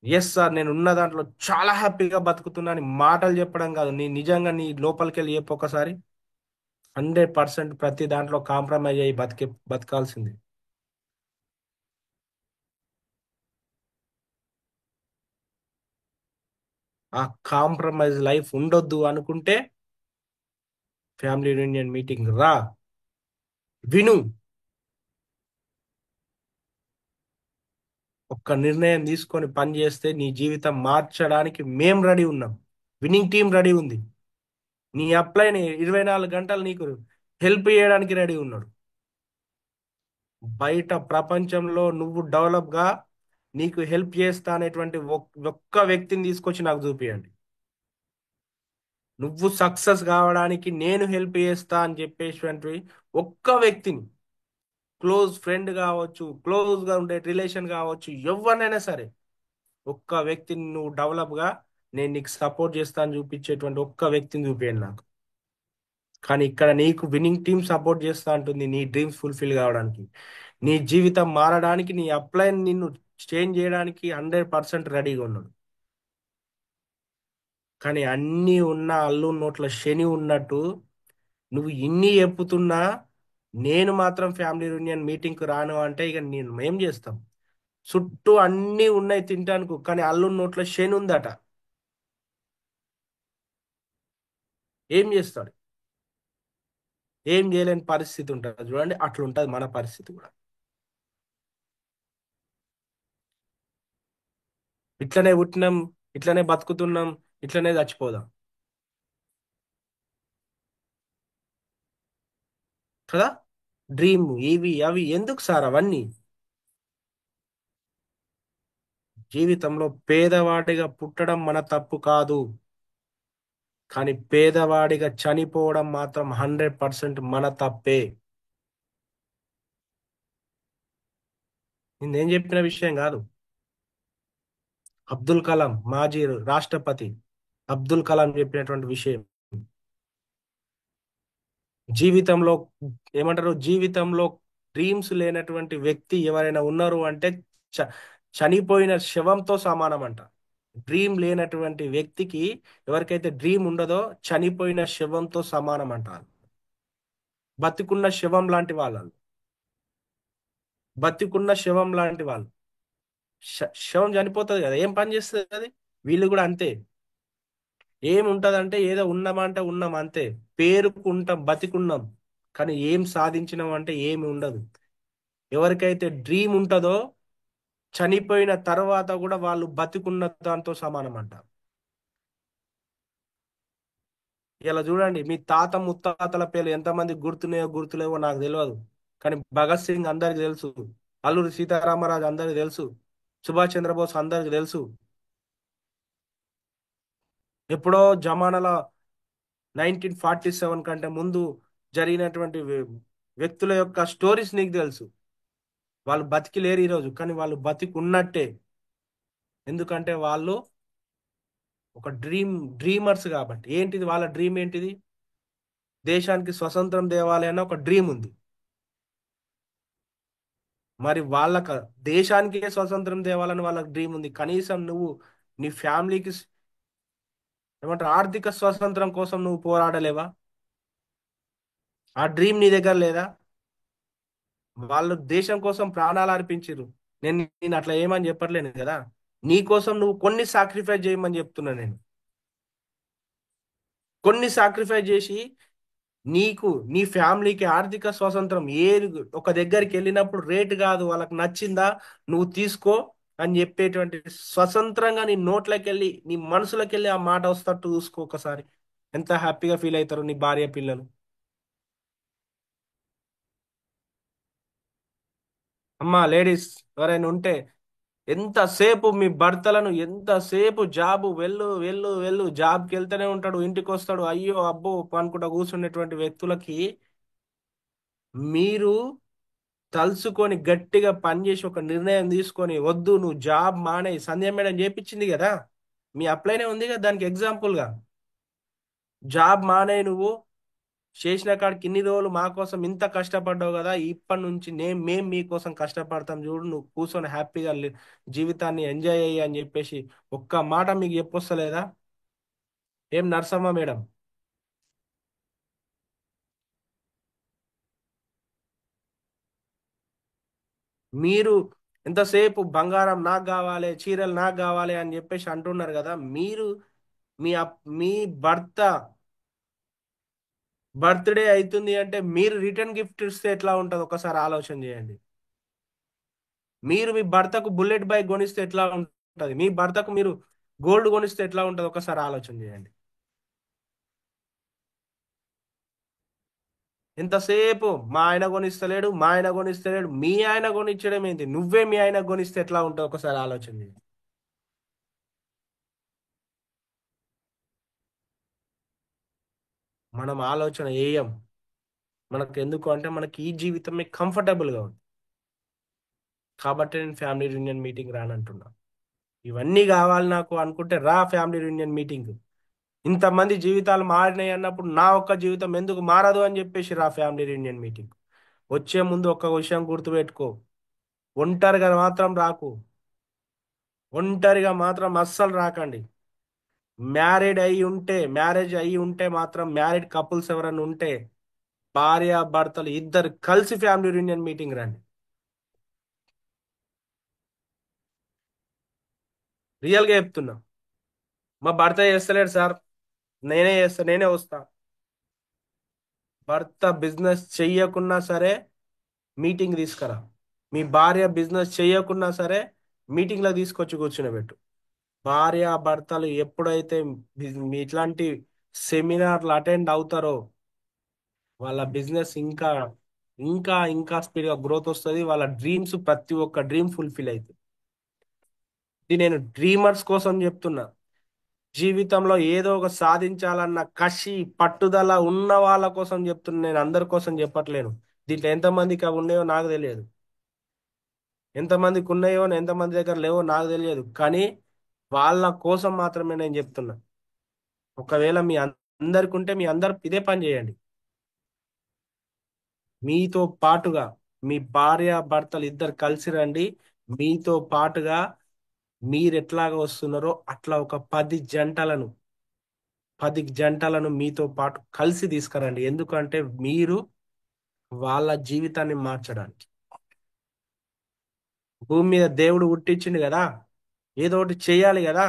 ఎస్ సార్, నేను ఉన్న దాంట్లో చాలా హ్యాపీగా బతుకుతున్నాను. మాటలు చెప్పడం కాదు, నీ నిజంగా నీ లోపలికి వెళ్ళి చెప్పు ఒకసారి. 100% ప్రతి దాంట్లో కాంప్రమైజ్ అయ్యి బతకాల్సింది. ఆ కాంప్రమైజ్ లైఫ్ ఉండొద్దు అనుకుంటే ఫ్యామిలీ యూనియన్ మీటింగ్ రా, విను. ఒక్క నిర్ణయం తీసుకొని పని చేస్తే నీ జీవితం మార్చడానికి మేం రెడీ ఉన్నాం. విన్నింగ్ టీం రెడీ ఉంది. నీ అప్లైని 24 గంటలు నీకు హెల్ప్ చేయడానికి రెడీ ఉన్నాడు. బయట ప్రపంచంలో నువ్వు డెవలప్ గా నీకు హెల్ప్ చేస్తా అనేటువంటి ఒక్క వ్యక్తిని తీసుకొచ్చి నాకు చూపియండి. నువ్వు సక్సెస్ కావడానికి నేను హెల్ప్ చేస్తా అని చెప్పేటువంటి ఒక్క వ్యక్తిని, క్లోజ్ ఫ్రెండ్ కావచ్చు, క్లోజ్ గా ఉండే రిలేషన్ కావచ్చు, ఎవరినైనా సరే, ఒక్క వ్యక్తిని నువ్వు డెవలప్ గా నేను నీకు సపోర్ట్ చేస్తా అని చూపించేటువంటి ఒక్క వ్యక్తిని చూపించండి నాకు. కానీ ఇక్కడ నీకు విన్నింగ్ టీం సపోర్ట్ చేస్తా అంటుంది నీ డ్రీమ్స్ ఫుల్ఫిల్ కావడానికి, నీ జీవితం మారడానికి, నీ అప్లై నిన్ను చేంజ్ చేయడానికి 100% రెడీగా ఉన్నాడు. కానీ అన్నీ ఉన్న అల్లు నోట్ల శని ఉన్నట్టు నువ్వు ఇన్ని చెప్పుతున్నా నేను మాత్రం ఫ్యామిలీ యూనియన్ మీటింగ్కి రాను అంటే ఇక నేను ఏం చేస్తాం? చుట్టూ అన్నీ ఉన్నాయి తింటానికి, కానీ అల్లు నోట్ల శని ఉందట. ఏం చేస్తాడు? ఏం చేయలేని పరిస్థితి ఉంటుంది చూడండి, అట్లుంటది మన పరిస్థితి కూడా. ఇట్లనే పుట్టినాం, ఇట్లనే బతుకుతున్నాం, ఇట్లనే చచ్చిపోదాం కదా. డ్రీమ్ ఇవి అవి ఎందుకు సార్ అవన్నీ? జీవితంలో పేదవాడిగా పుట్టడం మన తప్పు కాదు, కానీ పేదవాడిగా చనిపోవడం మాత్రం 100% మన తప్పే. నేనేం చెప్పిన విషయం కాదు. అబ్దుల్ కలాం, మాజీ రాష్ట్రపతి అబ్దుల్ కలాం చెప్పినటువంటి విషయం. జీవితంలో ఏమంటారు, జీవితంలో డ్రీమ్స్ లేనటువంటి వ్యక్తి ఎవరైనా ఉన్నారు అంటే చ- చనిపోయిన శవంతో సమానం అంట. డ్రీమ్ లేనటువంటి వ్యక్తికి, ఎవరికైతే డ్రీమ్ ఉండదో, చనిపోయిన శవంతో సమానం అంటారు. బతికున్న శవం లాంటి వాళ్ళు, బతికున్న శవం లాంటి వాళ్ళు. శవం చనిపోతుంది కదా, ఏం పని చేస్తుంది అది? వీళ్ళు కూడా అంతే. ఏముంటదంటే ఏదో ఉన్నామా అంటే ఉన్నాం అంతే, పేరుకుంటాం, బతికున్నాం, కానీ ఏం సాధించినాం అంటే ఏమి ఉండదు. ఎవరికైతే డ్రీమ్ ఉంటుందో చనిపోయిన తర్వాత కూడా వాళ్ళు బతికున్న దాంతో సమానం అంట. ఇలా చూడండి, మీ తాత ముత్తాతల పేర్లు ఎంతమంది గుర్తున్నాయో గుర్తులేవో నాకు తెలియదు, కానీ భగత్ సింగ్ అందరికి తెలుసు, అల్లూరి సీతారామరాజు అందరికి తెలుసు, సుభాష్ చంద్రబోస్ అందరికి తెలుసు. ఎప్పుడో జమానాలో 1947 కంటే ముందు జరిగినటువంటి వ్యక్తుల యొక్క స్టోరీస్ నీకు తెలుసు. వాళ్ళు బతికి లేరు ఈరోజు, కానీ వాళ్ళు బతికి ఉన్నట్టే. ఎందుకంటే వాళ్ళు ఒక డ్రీమర్స్ కాబట్టి. ఏంటిది వాళ్ళ డ్రీమ్? ఏంటిది? దేశానికి స్వతంత్రం తేవాలి అన్న ఒక డ్రీమ్ ఉంది. మరి వాళ్ళక దేశానికే స్వతంత్రం తేవాలని వాళ్ళకి డ్రీమ్ ఉంది. కనీసం నువ్వు నీ ఫ్యామిలీకి ఏమంటారు, ఆర్థిక స్వతంత్రం కోసం నువ్వు పోరాడలేవా? ఆ డ్రీమ్ నీ దగ్గర లేదా? వాళ్ళు దేశం కోసం ప్రాణాలు అర్పించారు. నేను అట్లా ఏమని చెప్పట్లేను కదా, నీ కోసం నువ్వు కొన్ని సాక్రిఫైస్ చేయమని చెప్తున్నా నేను. కొన్ని సాక్రిఫైస్ చేసి నీకు, నీ ఫ్యామిలీకి ఆర్థిక స్వాతంత్రం ఒక దగ్గరికి వెళ్ళినప్పుడు రేటు కాదు, వాళ్ళకి నచ్చిందా నువ్వు తీసుకో అని చెప్పేటువంటి స్వతంత్రంగా నీ నోట్లోకి వెళ్ళి, నీ మనసులోకి వెళ్ళి ఆ మాట వస్తట్టు చూసుకో ఒకసారి. ఎంత హ్యాపీగా ఫీల్ అవుతారు నీ భార్య పిల్లలు. అమ్మా లేడీస్ ఎవరైనా ఉంటే, ఎంతసేపు మీ భర్తలను, ఎంతసేపు జాబు వెళ్ళు వెళ్ళు వెళ్ళు, జాబ్కి వెళ్తూనే ఉంటాడు, ఇంటికి వస్తాడు, అయ్యో అబ్బో అనుకుంటా కూర్చున్నటువంటి వ్యక్తులకి మీరు తలుసుకొని గట్టిగా పనిచేసి ఒక నిర్ణయం తీసుకొని, వద్దు నువ్వు జాబ్ మానే, సంధ్య మేడం చేపించింది కదా, మీ అప్లైనే ఉంది కదా దానికి ఎగ్జాంపుల్గా, జాబ్ మానే, నువ్వు చేసిన కాడికి ఇన్ని రోజులు మా కోసం ఇంత కష్టపడ్డావు కదా, ఇప్పటి నుంచి మేం మీకోసం కష్టపడతాం చూడు, నువ్వు కూర్చొని హ్యాపీగా జీవితాన్ని ఎంజాయ్ అయ్యి అని చెప్పేసి ఒక్క మాట మీకు చెప్పొస్తలేదా? ఏం నరసమ్మ మేడం? మీరు ఎంతసేపు బంగారం నాకు కావాలి, చీరలు నాకు కావాలి అని చెప్పేసి అంటున్నారు కదా, మీరు మీ భర్త బర్త్డే అవుతుంది అంటే మీరు రిటర్న్ గిఫ్ట్ ఇస్తే ఎట్లా ఉంటుంది ఒకసారి ఆలోచన చేయండి. మీరు మీ భర్తకు బుల్లెట్ బైక్ కొనిస్తే ఎట్లా ఉంటుంది, మీ భర్తకు మీరు గోల్డ్ కొనిస్తే ఎట్లా ఉంటుంది ఒకసారి ఆలోచన చేయండి. ఎంతసేపు మా ఆయన కొనిస్తలేడు, మా ఆయన కొనిస్తలేడు, మీ ఆయన కొనిచ్చడం ఏంటి, నువ్వే మీ ఆయన కొనిస్తే ఎట్లా ఉంటుంది ఒకసారి ఆలోచన చేయండి. మనం ఆలోచన వేయం. మనకు ఎందుకు అంటే మనకి ఈ జీవితమే కంఫర్టబుల్గా ఉంది కాబట్టి నేను ఫ్యామిలీ యూనియన్ మీటింగ్ రానంటున్నా. ఇవన్నీ కావాలి నాకు అనుకుంటే రా ఫ్యామిలీ యూనియన్ మీటింగ్. ఇంతమంది జీవితాలు మారినాయి అన్నప్పుడు నా ఒక్క జీవితం ఎందుకు మారదు అని చెప్పేసి రా ఫ్యామిలీ యూనియన్ మీటింగ్. వచ్చే ముందు ఒక్క విషయం గుర్తుపెట్టుకో, ఒంటరిగా మాత్రం రాకు, ఒంటరిగా మాత్రం అస్సలు రాకండి. మ్యారేజ్ అయి ఉంటే మాత్రం, మ్యారీడ్ కపుల్స్ ఎవరైనా ఉంటే భార్య భర్తలు ఇద్దరు కలిసి ఫ్యామిలీ యూనియన్ మీటింగ్ రండి. రియల్గా చెప్తున్నా. మా భర్త చేస్తలేడు సార్, నేనే చేస్తా, నేనే వస్తా. భర్త బిజినెస్ చెయ్యకున్నా సరే మీటింగ్ తీసుకురా. మీ భార్య బిజినెస్ చెయ్యకున్నా సరే మీటింగ్లో తీసుకొచ్చి కూర్చునిపెట్టు. భార్య భర్తలు ఎప్పుడైతే మీ ఇట్లాంటి సెమినార్లు అటెండ్ అవుతారో వాళ్ళ బిజినెస్ ఇంకా ఇంకా ఇంకా స్పీడ్గా గ్రోత్ వస్తుంది. వాళ్ళ డ్రీమ్స్, ప్రతి ఒక్క డ్రీమ్ ఫుల్ఫిల్ అవుతుంది. ఇది నేను డ్రీమర్స్ కోసం చెప్తున్నా. జీవితంలో ఏదో ఒక సాధించాలన్న కసి పట్టుదల ఉన్న వాళ్ళ కోసం చెప్తున్నా, నేను అందరి కోసం చెప్పట్లేను. దీంట్లో ఎంతమందికి అవి ఉన్నాయో నాకు తెలియదు, ఎంతమందికి ఉన్నాయో ఎంతమంది దగ్గర లేవో నాకు తెలియదు, కానీ వాళ్ళ కోసం మాత్రమే నేను చెప్తున్నా. ఒకవేళ మీ అందరికి ఉంటే మీ అందరు ఇదే పని చేయండి. మీతో పాటుగా మీ భార్య భర్తలు ఇద్దరు కలిసి రండి. మీతో పాటుగా మీరు ఎట్లాగా వస్తున్నారో అట్లా ఒక 10 జంటలను మీతో పాటు కలిసి తీసుకురండి. ఎందుకంటే మీరు వాళ్ళ జీవితాన్ని మార్చడానికి. భూమి మీద దేవుడు పుట్టించిండు కదా, ఏదో ఒకటి చేయాలి కదా.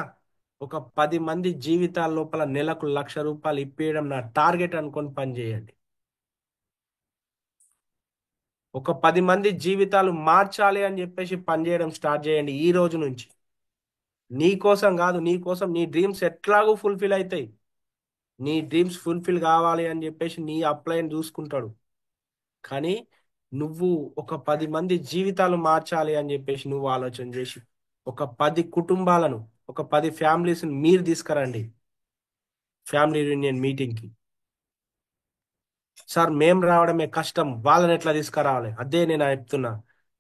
ఒక 10 మంది జీవితాల లోపల నెలకు ₹1,00,000 ఇప్పేయడం నా టార్గెట్ అనుకొని పని చేయండి. ఒక 10 మంది జీవితాలు మార్చాలి అని చెప్పేసి పనిచేయడం స్టార్ట్ చేయండి ఈ రోజు నుంచి. నీ కోసం కాదు, నీ కోసం, నీ డ్రీమ్స్ ఎట్లాగూ ఫుల్ఫిల్ అవుతాయి. నీ డ్రీమ్స్ ఫుల్ఫిల్ కావాలి అని చెప్పేసి నీ అప్లైని చూసుకుంటాడు. కానీ నువ్వు ఒక 10 మంది జీవితాలు మార్చాలి అని చెప్పేసి నువ్వు ఆలోచన చేసి ఒక 10 కుటుంబాలను, ఒక 10 ఫ్యామిలీస్ని మీరు తీసుకురండి ఫ్యామిలీ యూనియన్ మీటింగ్కి. సార్ మేం రావడమే కష్టం, వాళ్ళని ఎట్లా తీసుకురావాలి? అదే నేను చెప్తున్నా.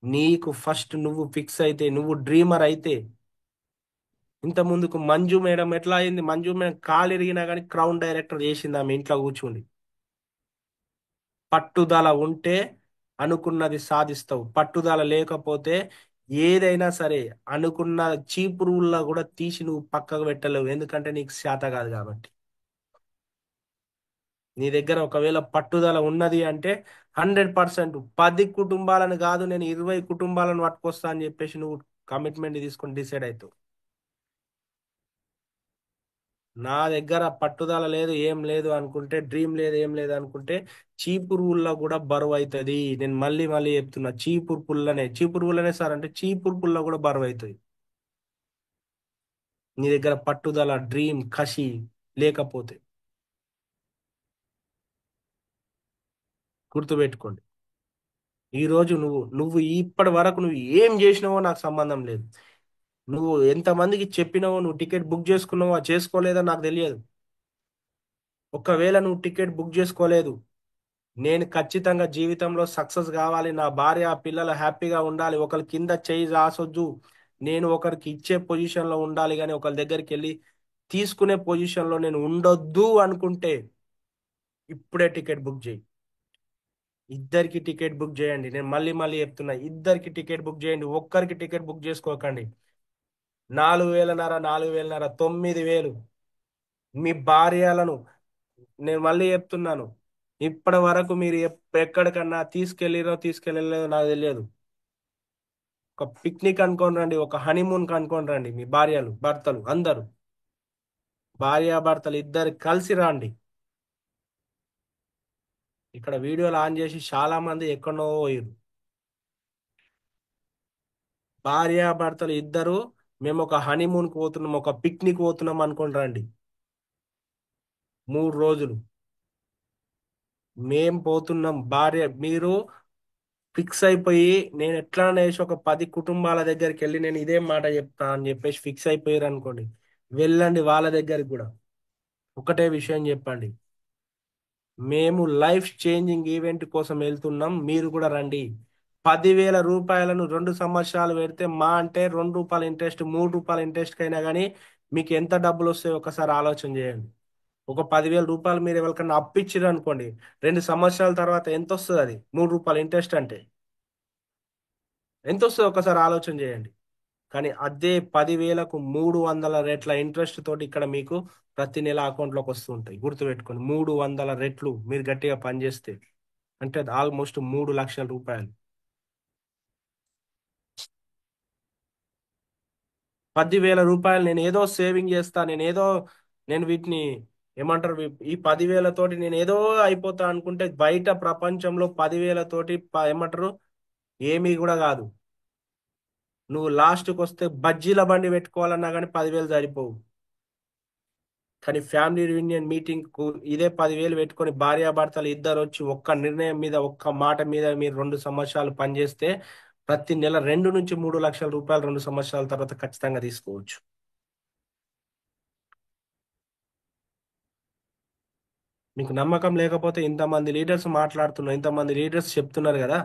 నీకు ఫస్ట్ నువ్వు ఫిక్స్ అయితే, నువ్వు డ్రీమర్ అయితే, ఇంత ముందుకు మంజు మేడం ఎట్లా అయింది? మంజు మేడం కాలు ఎరిగినా కానీ క్రౌన్ డైరెక్టర్ చేసింది ఆమె ఇంట్లో కూర్చుండి. పట్టుదల ఉంటే అనుకున్నది సాధిస్తావు. పట్టుదల లేకపోతే ఏదైనా సరే అనుకున్న చీపురుల్లో కూడా తీసి నువ్వు పక్కకు పెట్టలేవు, ఎందుకంటే నీకు శాత కాదు కాబట్టి. నీ దగ్గర ఒకవేళ పట్టుదల ఉన్నది అంటే 100% 10 కుటుంబాలను కాదు, నేను 20 కుటుంబాలను పట్టుకొస్తా అని చెప్పేసి నువ్వు కమిట్మెంట్ తీసుకొని డిసైడ్ అవుతావు. నా దగ్గర పట్టుదల లేదు, ఏం లేదు అనుకుంటే, డ్రీమ్ లేదు, ఏం లేదు అనుకుంటే చీపురు పుల్ల కూడా బరువు అవుతుంది. నేను మళ్ళీ మళ్ళీ చెప్తున్నా, చీపురు పుల్లనే సార్ అంటే చీపురు పుల్ల కూడా బరువు అవుతుంది. నీ దగ్గర పట్టుదల, డ్రీమ్, కసి లేకపోతే. గుర్తుపెట్టుకోండి. ఈ రోజు నువ్వు నువ్వు ఇప్పటి వరకు నువ్వు ఏం చేసినావో నాకు సంబంధం లేదు. నువ్వు ఎంతమందికి చెప్పినావో, నువ్వు టికెట్ బుక్ చేసుకున్నావో చేసుకోలేదో నాకు తెలియదు. ఒకవేళ నువ్వు టికెట్ బుక్ చేసుకోలేదు, నేను ఖచ్చితంగా జీవితంలో సక్సెస్ కావాలి, నా భార్య పిల్లలు హ్యాపీగా ఉండాలి, ఒకరి కింద చేయి రాసొద్దు, నేను ఒకరికి ఇచ్చే పొజిషన్లో ఉండాలి కానీ ఒకరి దగ్గరికి వెళ్ళి తీసుకునే పొజిషన్లో నేను ఉండొద్దు అనుకుంటే ఇప్పుడే టికెట్ బుక్ చేయి. ఇద్దరికి టికెట్ బుక్ చేయండి. నేను మళ్ళీ మళ్ళీ చెప్తున్నా, ఇద్దరికి టికెట్ బుక్ చేయండి. ఒక్కరికి టికెట్ బుక్ చేసుకోకండి. 4,500, 4,500, 9,000 మీ భార్యలను, నేను మళ్ళీ చెప్తున్నాను, ఇప్పటి వరకు మీరు ఎక్కడికన్నా తీసుకెళ్ళలేదో నాకు తెలియదు. ఒక పిక్నిక్ అనుకొని రండి, ఒక హనీమూన్ అనుకొని రండి. మీ భార్యలు భర్తలు అందరూ, భార్యాభర్తలు ఇద్దరు కలిసి రండి. ఇక్కడ వీడియోలు ఆన్ చేసి చాలా మంది ఎక్కడో పోయారు. భార్యాభర్తలు ఇద్దరు మేము ఒక హనీమూన్కి పోతున్నాం, ఒక పిక్నిక్ పోతున్నాం అనుకొని రండి. 3 రోజులు మేం పోతున్నాం. మీరు ఫిక్స్ అయిపోయి, నేను ఎట్లా అనేసి ఒక 10 కుటుంబాల దగ్గరికి వెళ్ళి నేను ఇదే మాట చెప్తా అని చెప్పేసి ఫిక్స్ అయిపోయారు అనుకోండి, వెళ్ళండి వాళ్ళ దగ్గరికి కూడా. ఒకటే విషయం చెప్పండి, మేము లైఫ్ చేంజింగ్ ఈవెంట్ కోసం వెళ్తున్నాం, మీరు కూడా రండి. 10,000 రూపాయలను 2 సంవత్సరాలు పెడితే మా అంటే ₹2 ఇంట్రెస్ట్, ₹3 ఇంట్రెస్ట్ అయినా కానీ మీకు ఎంత డబ్బులు వస్తాయో ఒకసారి ఆలోచన చేయండి. ఒక 10,000 రూపాయలు మీరు ఎవరికన్నా అప్పిచ్చిరు అనుకోండి, 2 సంవత్సరాల తర్వాత ఎంత వస్తుంది? అది ₹3 ఇంట్రెస్ట్ అంటే ఎంత వస్తుంది ఒకసారి ఆలోచన చేయండి. కానీ అదే 10,000కు 300 రెట్ల ఇంట్రెస్ట్ తోటి ఇక్కడ మీకు ప్రతి నెల అకౌంట్లోకి వస్తూ ఉంటాయి. గుర్తుపెట్టుకోండి, 300 రెట్లు మీరు గట్టిగా పనిచేస్తే, అంటే ఆల్మోస్ట్ 3,00,000 రూపాయలు. 10,000 రూపాయలు నేను ఏదో సేవింగ్ చేస్తా, నేను వీటిని ఏమంటారు, ఈ 10,000 తోటి నేను ఏదో అయిపోతా అనుకుంటే బయట ప్రపంచంలో 10,000 తోటి ఏమంటారు ఏమీ కూడా కాదు. నువ్వు లాస్ట్కి వస్తే బజ్జీల బండి పెట్టుకోవాలన్నా కానీ 10,000 సరిపోవు. కానీ ఫ్యామిలీ రియూనియన్ మీటింగ్ కు ఇదే 10,000 పెట్టుకొని భార్యాభర్తలు ఇద్దరు వచ్చి ఒక్క నిర్ణయం మీద, ఒక్క మాట మీద మీరు 2 సంవత్సరాలు పనిచేస్తే ప్రతి నెల 2 నుంచి 3 లక్షల రూపాయలు 2 సంవత్సరాల తర్వాత ఖచ్చితంగా తీసుకోవచ్చు. మీకు నమ్మకం లేకపోతే ఇంతమంది లీడర్స్ మాట్లాడుతున్నారు, ఇంతమంది లీడర్స్ చెప్తున్నారు కదా,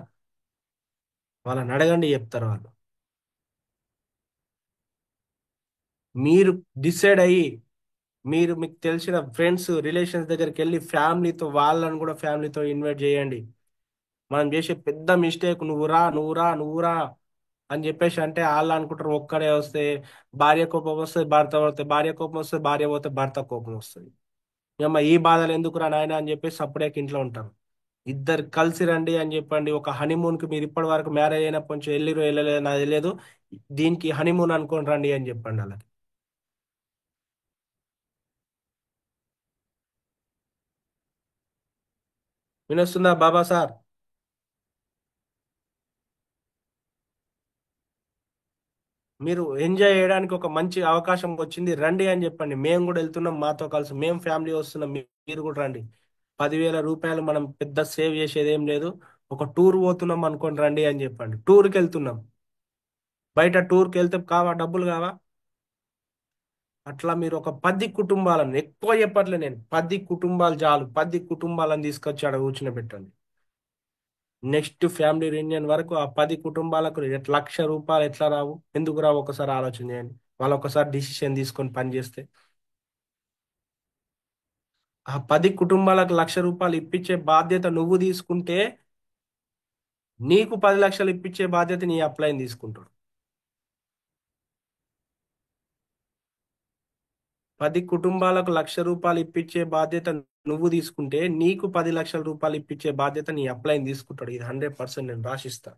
వాళ్ళని అడగండి, చెప్తారు వాళ్ళు. మీరు డిసైడ్ అయ్యి మీకు తెలిసిన ఫ్రెండ్స్ రిలేషన్స్ దగ్గరికి వెళ్ళి ఫ్యామిలీతో, వాళ్ళని కూడా ఫ్యామిలీతో ఇన్వైట్ చేయండి. మనం చేసే పెద్ద మిస్టేక్, నువ్వురా అని చెప్పేసి అంటే వాళ్ళు అనుకుంటారు ఒక్కడే వస్తే భార్య కోపం వస్తుంది, భర్త పోతే భార్య కోపం వస్తుంది, భార్య పోతే భర్త కోపం వస్తుంది. ఏమ్మా ఈ బాధలు ఎందుకురా నాయన అని చెప్పేసి అప్పుడే ఇంట్లో ఉంటారు. ఇద్దరు కలిసి రండి అని చెప్పండి. ఒక హనీమూన్కి మీరు ఇప్పటి వరకు మ్యారేజ్ అయినప్పటి నుంచి వెళ్ళలేదు నాకు తెలియదు, దీనికి హనీమూన్ అనుకొని రండి అని చెప్పండి వాళ్ళకి. వినొస్తుందా బాబా సార్? మీరు ఎంజాయ్ చేయడానికి ఒక మంచి అవకాశం వచ్చింది, రండి అని చెప్పండి. మేము కూడా వెళ్తున్నాం, మాతో కలిసి మేము ఫ్యామిలీ వస్తున్నాం, మీరు కూడా రండి. 10,000 రూపాయలు మనం పెద్ద సేవ్ చేసేది ఏం లేదు. ఒక టూర్ పోతున్నాం అనుకోని రండి అని చెప్పండి. టూర్కి వెళ్తున్నాం, బయట టూర్కి వెళ్తే డబ్బులు కావా? అట్లా మీరు ఒక 10 కుటుంబాలను, ఎక్కువ చెప్పట్లే నేను, 10 కుటుంబాలు చాలు, 10 కుటుంబాలను తీసుకొచ్చి ఆడ కూర్చుని పెట్టండి. నెక్స్ట్ ఫ్యామిలీ రీయూనియన్ వరకు ఆ 10 కుటుంబాలకు ₹1,00,000 ఎట్లా రావు? ఎందుకు రావు? ఒకసారి ఆలోచన చేయండి. వాళ్ళు ఒకసారి డిసిషన్ తీసుకొని పనిచేస్తే ఆ 10 కుటుంబాలకు ₹1,00,000 ఇప్పించే బాధ్యత నువ్వు తీసుకుంటే, నీకు 10 లక్షలు ఇప్పించే బాధ్యత నీ అప్లైని తీసుకుంటాడు. 10 కుటుంబాలకు ₹1,00,000 ఇప్పించే బాధ్యత నువ్వు తీసుకుంటే, నీకు 10 లక్షల రూపాయలు ఇప్పించే బాధ్యత నీ అప్లైని తీసుకుంటాడు. ఇది 100% నేను రాసిస్తా.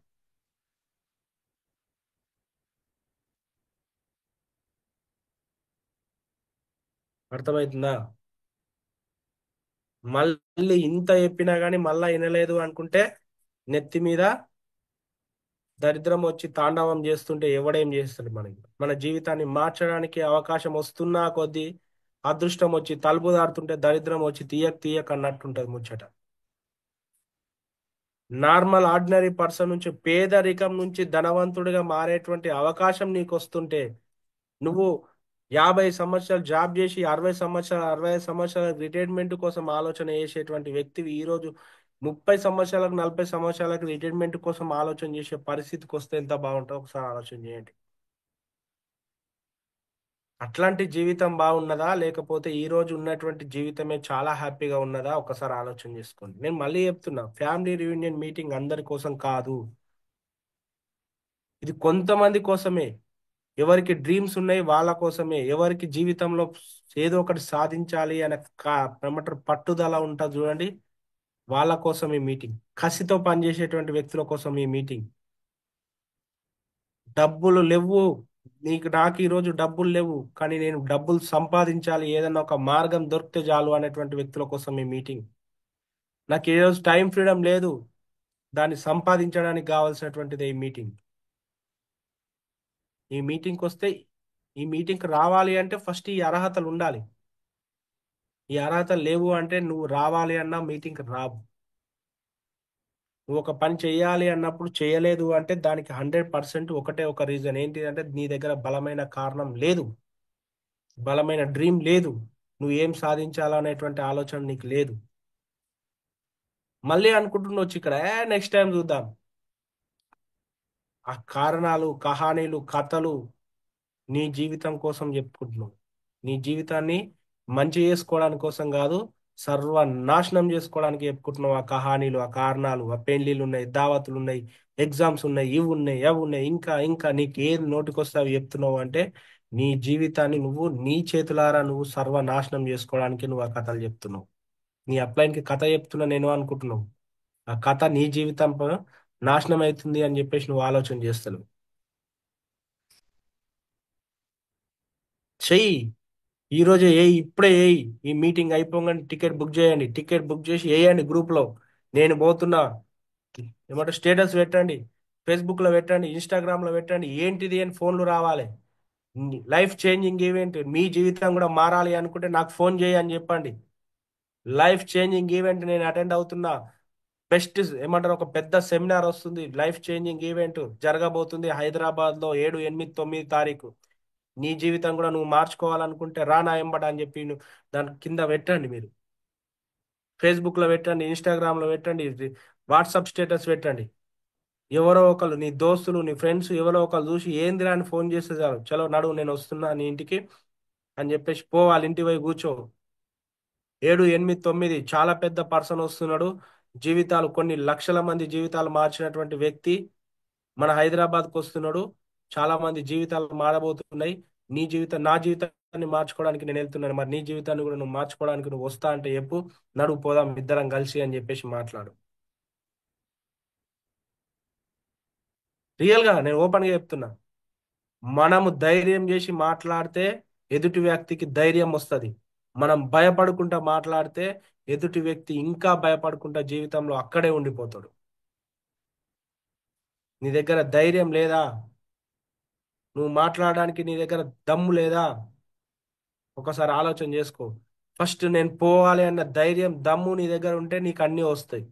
అర్థమవుతుందా? మళ్ళీ ఇంత చెప్పినా కానీ మళ్ళా వినలేదు అనుకుంటే నెత్తి మీద దరిద్రం వచ్చి తాండవం చేస్తుంటే ఎవడేం చేస్తాడు? మనకి మన జీవితాన్ని మార్చడానికి అవకాశం వస్తున్నా కొద్దీ అదృష్టం వచ్చి తలుపు దారుతుంటే దరిద్రం వచ్చి తీయక తీయక అన్నట్టుంటది ముచ్చట. నార్మల్ ఆర్డినరీ పర్సన్ నుంచి, పేదరికం నుంచి ధనవంతుడిగా మారేటువంటి అవకాశం నీకు వస్తుంటే, నువ్వు 50 సంవత్సరాలు జాబ్ చేసి 60 సంవత్సరాలు 65 సంవత్సరాల రిటైర్మెంట్ కోసం ఆలోచన చేసేటువంటి వ్యక్తివి ఈరోజు 30 సంవత్సరాలకు 40 సంవత్సరాలకు రిటైర్మెంట్ కోసం ఆలోచన చేసే పరిస్థితికి వస్తే ఎంత బాగుంటుందో ఒకసారి ఆలోచన చేయండి. అట్లాంటి జీవితం బాగున్నదా లేకపోతే ఈ రోజు ఉన్నటువంటి జీవితమే చాలా హ్యాపీగా ఉన్నదా? ఒకసారి ఆలోచన చేసుకోండి. నేను మళ్ళీ చెప్తున్నా, ఫ్యామిలీ రియూనియన్ మీటింగ్ అందరి కోసం కాదు. ఇది కొంతమంది కోసమే. ఎవరికి డ్రీమ్స్ ఉన్నాయి వాళ్ళ కోసమే. ఎవరికి జీవితంలో ఏదో ఒకటి సాధించాలి అనే ఏమంటారు పట్టుదల ఉంటుంది చూడండి, వాళ్ళ కోసం ఈ మీటింగ్. కసితో పనిచేసేటువంటి వ్యక్తుల కోసం ఈ మీటింగ్. డబ్బులు లేవు, నాకు ఈరోజు డబ్బులు లేవు, కానీ నేను డబ్బులు సంపాదించాలి, ఏదైనా ఒక మార్గం దొరికితే చాలు అనేటువంటి వ్యక్తుల కోసం ఈ మీటింగ్. నాకు ఈరోజు టైం ఫ్రీడమ్ లేదు, దాన్ని సంపాదించడానికి కావాల్సినటువంటిది ఈ మీటింగ్. ఈ మీటింగ్కి వస్తే, ఈ మీటింగ్కి రావాలి అంటే ఫస్ట్ ఈ అర్హతలు ఉండాలి. ఈ అర్హతలు లేవు అంటే నువ్వు రావాలి అన్నా మీటింగ్కి రావు. నువ్వు ఒక పని చేయాలి అన్నప్పుడు చేయలేదు అంటే దానికి 100% ఒకటే ఒక రీజన్ ఏంటి అంటే నీ దగ్గర బలమైన కారణం లేదు, బలమైన డ్రీమ్ లేదు, నువ్వు ఏం సాధించాలనేటువంటి ఆలోచన నీకు లేదు. మళ్ళీ అనుకుంటున్నావు ఇక్కడ నెక్స్ట్ టైం చూద్దాం. ఆ కారణాలు, కహానీలు, కథలు నీ జీవితం కోసం చెప్పుకుంటున్నావు. నీ జీవితాన్ని మంచి చేసుకోవడానికి కోసం కాదు, సర్వనాశనం చేసుకోవడానికి చెప్పుకుంటున్నావు. ఆ కహానీలు, ఆ కారణాలు, ఆ పెళ్లిళ్ళు ఉన్నాయి, దావతులు ఉన్నాయి, ఎగ్జామ్స్ ఉన్నాయి, ఇవి ఉన్నాయి, అవి ఉన్నాయి, ఇంకా ఇంకా నీకు ఏది నోటికొస్తే అవి చెప్తున్నావు అంటే నీ జీవితాన్ని నువ్వు నీ చేతులారా నువ్వు సర్వనాశనం చేసుకోవడానికి నువ్వు ఆ కథలు చెప్తున్నావు. నీ అప్లైన్కి కథ చెప్తున్నా నేను అనుకుంటున్నావు. ఆ కథ నీ జీవితం నాశనం అవుతుంది అని చెప్పేసి నువ్వు ఆలోచన చేస్తావు. చెయ్యి, ఈ రోజే ఇప్పుడే ఈ మీటింగ్ అయిపోగానే టికెట్ బుక్ చేయండి. టికెట్ బుక్ చేసి వేయండి గ్రూప్లో, నేను పోతున్నా ఏమంటే స్టేటస్ పెట్టండి, ఫేస్బుక్లో పెట్టండి, ఇన్స్టాగ్రామ్లో పెట్టండి. ఏంటిది అని ఫోన్లు రావాలి. లైఫ్ చేంజింగ్ ఈవెంట్, మీ జీవితం కూడా మారాలి అనుకుంటే నాకు ఫోన్ చేయి అని చెప్పండి. లైఫ్ చేంజింగ్ ఈవెంట్ నేను అటెండ్ అవుతున్నా. బెస్ట్ ఏమంటారు, ఒక పెద్ద సెమినార్ వస్తుంది, లైఫ్ చేంజింగ్ ఈవెంట్ జరగబోతుంది హైదరాబాద్లో 7, 8, 9 తారీఖు. నీ జీవితం కూడా నువ్వు మార్చుకోవాలనుకుంటే రానా ఎంబడ అని చెప్పి దాని కింద పెట్టండి. మీరు ఫేస్బుక్లో పెట్టండి, ఇన్స్టాగ్రామ్లో పెట్టండి, వాట్సాప్ స్టేటస్ పెట్టండి. ఎవరో ఒకరు నీ దోస్తులు, నీ ఫ్రెండ్స్ ఎవరో ఒకరు చూసి ఏందిరా అని ఫోన్ చేస్తే చాలు, చలో నడువు నేను వస్తున్నా నీ ఇంటికి అని చెప్పేసి వాళ్ళ ఇంటి పోయి కూర్చో. 7, 8, 9 చాలా పెద్ద పర్సన్ వస్తున్నాడు. జీవితాలు, కొన్ని లక్షల మంది జీవితాలు మార్చినటువంటి వ్యక్తి మన హైదరాబాద్కు వస్తున్నాడు. చాలా మంది జీవితాలు మారబోతున్నాయి. నీ జీవితం, నా జీవితాన్ని మార్చుకోవడానికి నేను వెళ్తున్నాను. మరి నీ జీవితాన్ని కూడా నువ్వు మార్చుకోవడానికి నువ్వు వస్తా అంటే చెప్పు, నడువు పోదాం ఇద్దరం కలిసి అని చెప్పేసి మాట్లాడు. రియల్గా నేను ఓపెన్గా చెప్తున్నా. మనము ధైర్యం చేసి మాట్లాడితే ఎదుటి వ్యక్తికి ధైర్యం వస్తుంది. మనం భయపడుకుంటా మాట్లాడితే ఎదుటి వ్యక్తి ఇంకా భయపడుకుంటా జీవితంలో అక్కడే ఉండిపోతాడు. నీ దగ్గర ధైర్యం లేదా? నువ్వు మాట్లాడడానికి నీ దగ్గర దమ్ము లేదా? ఒకసారి ఆలోచన చేసుకో. ఫస్ట్ నేను పోవాలి అన్న ధైర్యం, దమ్ము నీ దగ్గర ఉంటే నీకు అన్నీ వస్తాయి.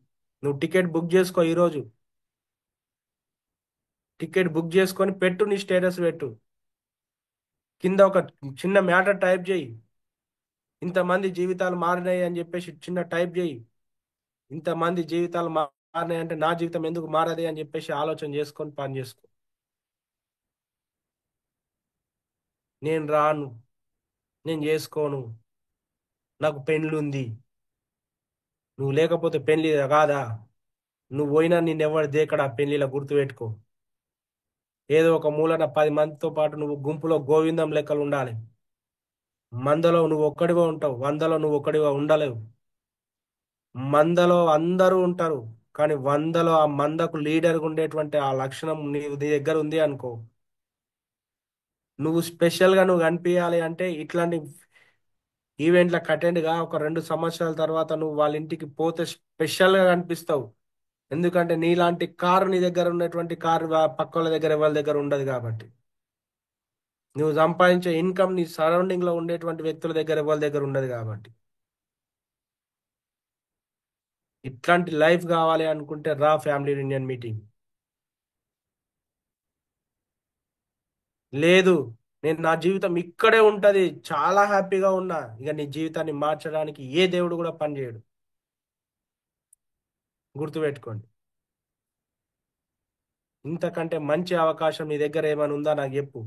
నువ్వు టికెట్ బుక్ చేసుకో ఈరోజు. టికెట్ బుక్ చేసుకొని పెట్టు, నీ స్టేటస్ పెట్టు, కింద ఒక చిన్న మ్యాటర్ టైప్ చేయి. ఇంతమంది జీవితాలు మారినాయి అని చెప్పేసి చిన్న టైప్ చేయి. ఇంతమంది జీవితాలు మారినాయి అంటే నా జీవితం ఎందుకు మారది అని చెప్పేసి ఆలోచన చేసుకొని పని చేసుకో. నేను రాను, నేను చేసుకోను, నాకు పెళ్ళి ఉంది. నువ్వు లేకపోతే పెళ్లి కాదా? నువ్వు పోయినా నిన్నెవడు దేకడా పెళ్లిలో, గుర్తుపెట్టుకో. ఏదో ఒక మూలన 10 మందితో పాటు నువ్వు గుంపులో గోవిందం లెక్కలు ఉండాలి. మందలో నువ్వు ఒక్కడిగా ఉంటావు, వందలో నువ్వు ఒక్కడిగా ఉండలేవు. మందలో అందరూ ఉంటారు, కానీ వందలో ఆ మందకు లీడర్గా ఉండేటువంటి ఆ లక్షణం నీ దగ్గర ఉంది అనుకో, నువ్వు స్పెషల్గా నువ్వు కనిపించాలి అంటే ఇట్లాంటి ఈవెంట్లకు అటెండ్గా ఒక 2 సంవత్సరాల తర్వాత నువ్వు వాళ్ళ ఇంటికి పోతే స్పెషల్గా కనిపిస్తావు. ఎందుకంటే నీలాంటి కారు, నీ దగ్గర ఉన్నటువంటి కారు పక్క వాళ్ళ దగ్గర ఎవరి దగ్గర ఉండదు కాబట్టి. నువ్వు సంపాదించే ఇన్కమ్ నీ సరౌండింగ్ లో ఉండేటువంటి వ్యక్తుల దగ్గర ఎవరి దగ్గర ఉండదు కాబట్టి. ఇట్లాంటి లైఫ్ కావాలి అనుకుంటే రా ఫ్యామిలీ యూనియన్ మీటింగ్. లేదు, నేను నా జీవితం ఇక్కడే ఉంటది, చాలా హ్యాపీగా ఉన్నా, ఇక నీ జీవితాన్ని మార్చడానికి ఏ దేవుడు కూడా పనిచేయడు. గుర్తుపెట్టుకోండి. ఇంతకంటే మంచి అవకాశం నీ దగ్గర ఏమైనా ఉందా నాకు చెప్పు.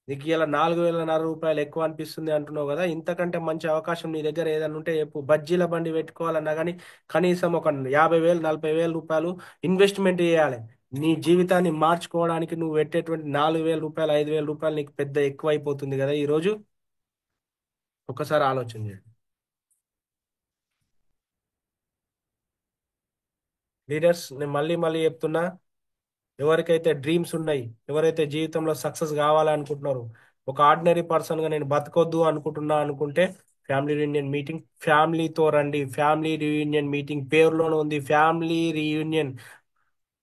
నీకు ఇలా 4,500 రూపాయలు ఎక్కువ అనిపిస్తుంది అంటున్నావు కదా, ఇంతకంటే మంచి అవకాశం నీ దగ్గర ఏదైనా ఉంటే చెప్పు. బజ్జీల బండి పెట్టుకోవాలన్నా కానీ కనీసం ఒక 50,000 40,000 రూపాయలు ఇన్వెస్ట్మెంట్ చేయాలి. నీ జీవితాన్ని మార్చుకోవడానికి నువ్వు పెట్టేటువంటి 4,000 రూపాయలు 5,000 రూపాయలు నీకు పెద్ద ఎక్కువ అయిపోతుంది కదా ఈరోజు. ఒక్కసారి ఆలోచన చేయండి లీడర్స్. నేను మళ్ళీ మళ్ళీ చెప్తున్నా, ఎవరికైతే డ్రీమ్స్ ఉన్నాయి, ఎవరైతే జీవితంలో సక్సెస్ కావాలనుకుంటున్నారు, ఒక ఆర్డినరీ పర్సన్గా నేను బతకొద్దు అనుకుంటున్నా అనుకుంటే ఫ్యామిలీ రీయూనియన్ మీటింగ్, ఫ్యామిలీతో రండి. ఫ్యామిలీ రీయూనియన్ మీటింగ్ పేరులోనే ఉంది ఫ్యామిలీ రీయూనియన్.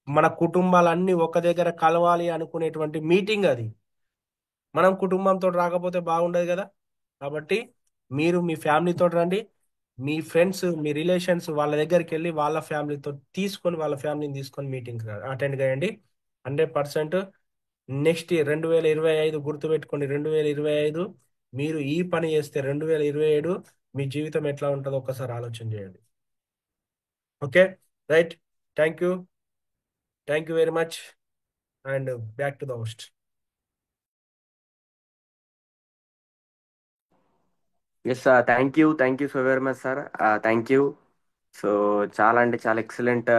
మన కుటుంబాలన్నీ ఒక దగ్గర కలవాలి అనుకునేటువంటి మీటింగ్ అది. మనం కుటుంబంతో రాకపోతే బాగుండదు కదా. కాబట్టి మీరు మీ ఫ్యామిలీతో రండి. మీ ఫ్రెండ్స్, మీ రిలేషన్స్ వాళ్ళ దగ్గరికి వెళ్ళి వాళ్ళ ఫ్యామిలీతో తీసుకొని, వాళ్ళ ఫ్యామిలీని తీసుకొని మీటింగ్ అటెండ్ చేయండి. 100% నెక్స్ట్ ఇయర్ 2025 గుర్తుపెట్టుకోండి. 2025 మీరు ఈ పని చేస్తే 2027 మీ జీవితం ఎట్లా ఉంటుందో ఒకసారి ఆలోచన చేయండి. Okay, right. Thank you, thank you very much. And back to the host. Yes, thank you so very much sir. Thank you. So చాలా అంటే చాలా ఎక్సలెంట్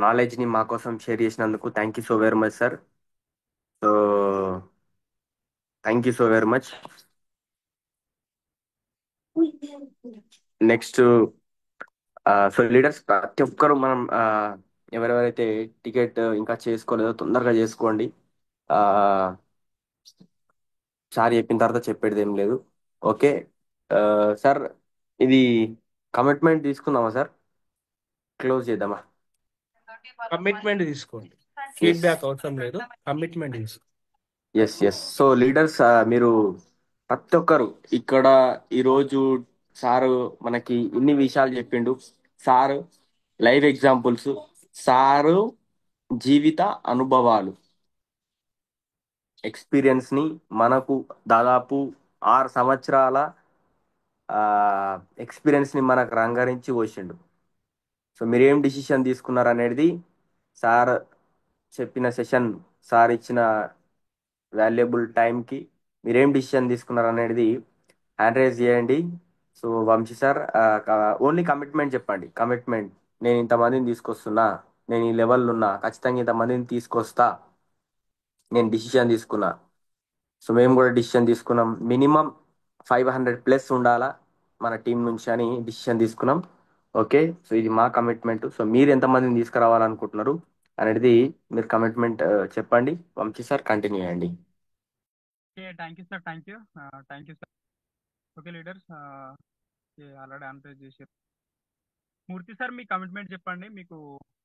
నాలెడ్జ్ని మా కోసం షేర్ చేసినందుకు thank you so very much sir. So thank you so very much. Next, so leaders ప్రతి ఒక్కరు మనం ఎవరెవరైతే టికెట్ ఇంకా చేసుకోలేదో తొందరగా చేసుకోండి. ఆ, సార్ చెప్పిన తర్వాత చెప్పేది ఏం లేదు. ఓకే సార్, ఇది కమిట్మెంట్ తీసుకుందామా సార్? క్లోజ్ చేద్దామా? కమిట్మెంట్ తీసుకోండి, ఎస్, ఫీడ్బ్యాక్ అవసరం లేదు. కమిట్మెంట్ తీసుకోండి. ఎస్. సో లీడర్స్, మీరు ప్రతి ఒక్కరు ఇక్కడ ఈరోజు సారు మనకి ఇన్ని విషయాలు చెప్పిండు. సారు లైవ్ ఎగ్జాంపుల్స్, సారు జీవిత అనుభవాలు, ఎక్స్పీరియన్స్ ని మనకు దాదాపు 6 సంవత్సరాల ఎక్స్పీరియన్స్ ని మనకు రంగరించి పోసిండు. సో మీరేం డిసిషన్ తీసుకున్నారు అనేది సార్ చెప్పిన సెషన్, సార్ ఇచ్చిన వాల్యుబుల్ టైంకి మీరేం డిసిషన్ తీసుకున్నారు అనేది హ్యాండ్ రైజ్ చేయండి. So Vamshi sir, only commitment చెప్పండి. కమిట్మెంట్, నేను ఇంతమందిని తీసుకొస్తున్నా, నేను ఈ లెవెల్లో ఉన్నా, ఖచ్చితంగా ఇంతమందిని తీసుకొస్తా, నేను డిసిషన్ తీసుకున్నా. సో మేము కూడా డిసిషన్ తీసుకున్నాం, మినిమం 500+ ఉండాలా మన టీం నుంచి అని డిసిషన్ తీసుకున్నాం. ఓకే, సో ఇది మా కమిట్మెంట్. సో మీరు ఎంతమందిని తీసుకురావాలనుకుంటున్నారు అనేది మీరు కమిట్మెంట్ చెప్పండి. వంశీ సార్ కంటిన్యూ చేయండి. Okay, thank you sir. Thank you sir. Okay leaders, already answer చేశారు. మూర్తి సార్, మీ కమిట్మెంట్ చెప్పండి, మీకు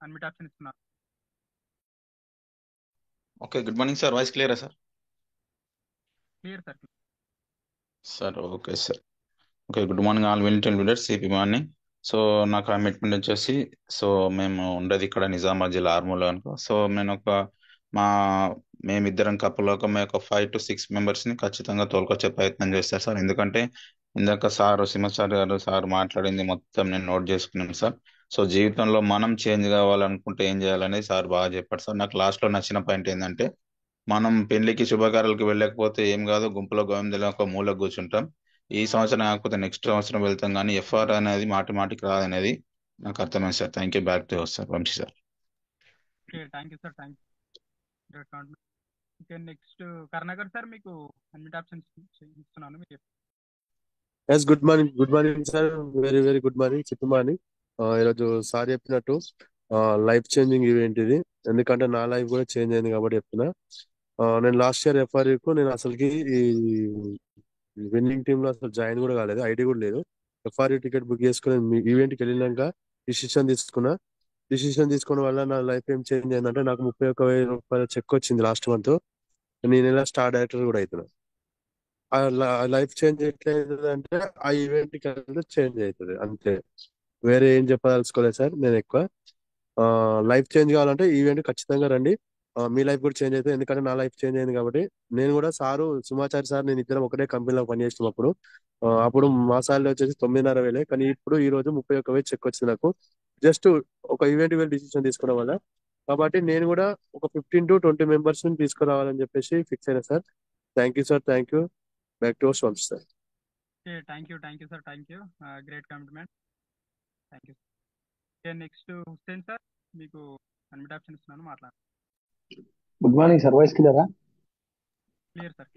అన్మిట్ ఆప్షన్ ఇస్తున్నారు. Okay, good morning sir. Voice క్లియరా sir? Clear sir. Sir okay sir. Okay, good morning all winning team leaders, సిపి morning. So నా commitment వచ్చేసి, so మేము ఉండేది ఇక్కడ నిజామాబాద్ జిల్లా ఆర్మూర్లో అనుకో. సో నేను మా మేమిద్దరం కప్పులో మేము ఒక 5 to 6 మెంబర్స్ని ఖచ్చితంగా తోలుకొచ్చే ప్రయత్నం చేస్తారు సార్. ఎందుకంటే ఇందాక సార్ సింహసార్ గారు సార్ మాట్లాడింది మొత్తం నేను నోట్ చేసుకున్నాను సార్. సో జీవితంలో మనం చేంజ్ కావాలనుకుంటే ఏం చేయాలనేది సార్ బాగా చెప్పాడు సార్. నాకు లాస్ట్లో నచ్చిన పాయింట్ ఏంటంటే, మనం పెళ్లికి శుభకార్యాలకు వెళ్ళకపోతే ఏం కాదు, గుంపులో గోవిందలో ఒక మూలకు కూర్చుంటాం. ఈ సంవత్సరం కాకపోతే నెక్స్ట్ సంవత్సరం వెళ్తాం, కానీ ఎఫ్ఆర్ అనేది మాటికి రాదనేది నాకు అర్థమైంది sir. Thank you. Back to sir Vamshi sir. Okay, thank you sir. Okay, next Karunakar sir, మీకు అన్మిట్ ఆప్షన్ ఇస్తున్నాను, మీరు చెప్పండి. Yes, good morning sir. Very very good morning, చిట్టు మార్నింగ్. ఈరోజు సార్ చెప్పినట్టు లైఫ్ చేంజింగ్ ఈవెంట్ ఇది. ఎందుకంటే నా లైఫ్ కూడా చేంజ్ అయింది కాబట్టి చెప్తున్నా. నేను లాస్ట్ ఇయర్ ఎఫ్ఆర్యూకు నేను అసలుకి ఈ విన్నింగ్ టీమ్ లో అసలు జాయిన్ కూడా కాలేదు, ఐడి కూడా లేదు. ఎఫ్ఆర్యూ టికెట్ బుక్ చేసుకుని మీ ఈవెంట్కి వెళ్ళినాక డిసిషన్ తీసుకోవడం వల్ల నా లైఫ్ ఏం చేంజ్ అయిందంటే, నాకు 31,000 రూపాయల చెక్ వచ్చింది లాస్ట్ మంత్. నేను ఇలా స్టార్ డైరెక్టర్ కూడా అవుతున్నా. ఆ లైఫ్ చేంజ్ ఎట్లయితుంది అంటే, ఆ ఈవెంట్ కి వెళ్తే చేంజ్ అవుతుంది అంతే. వేరే ఏం చెప్పదలుచుకోలేదు సార్. నేను ఎక్కువ లైఫ్ చేంజ్ కావాలంటే ఈవెంట్ ఖచ్చితంగా రండి. మీ లైఫ్ కూడా చేంజ్ అవుతుంది. ఎందుకంటే నా లైఫ్ చేంజ్ అయింది కాబట్టి. నేను కూడా సుమాచారి సార్, నేను ఇద్దరం ఒకటే కంపెనీలో పనిచేసినప్పుడు అప్పుడు మా సార్లు వచ్చేసి 9,500, కానీ ఇప్పుడు ఈ రోజు 31,000 చెక్ వచ్చింది నాకు. జస్ట్ ఒక ఈవెంట్ వెళ్ళి డిసిషన్ తీసుకోవడం వల్ల కాబట్టి నేను కూడా ఒక 15 to 20 మెంబర్స్ తీసుకురావాలని చెప్పేసి ఫిక్స్ అయినా sir. Thank you sir, thank you. Back to our Vamshi sir. Okay thank you sir, thank you. Great commitment. Thank you. Okay next Hussain sir, మీకు అన్మిట్ ఆప్షన్ ఇస్తున్నాను, మాట్లాడండి. గుడ్ మార్నింగ్ సార్, వాయిస్ క్లియరా? Clear sir.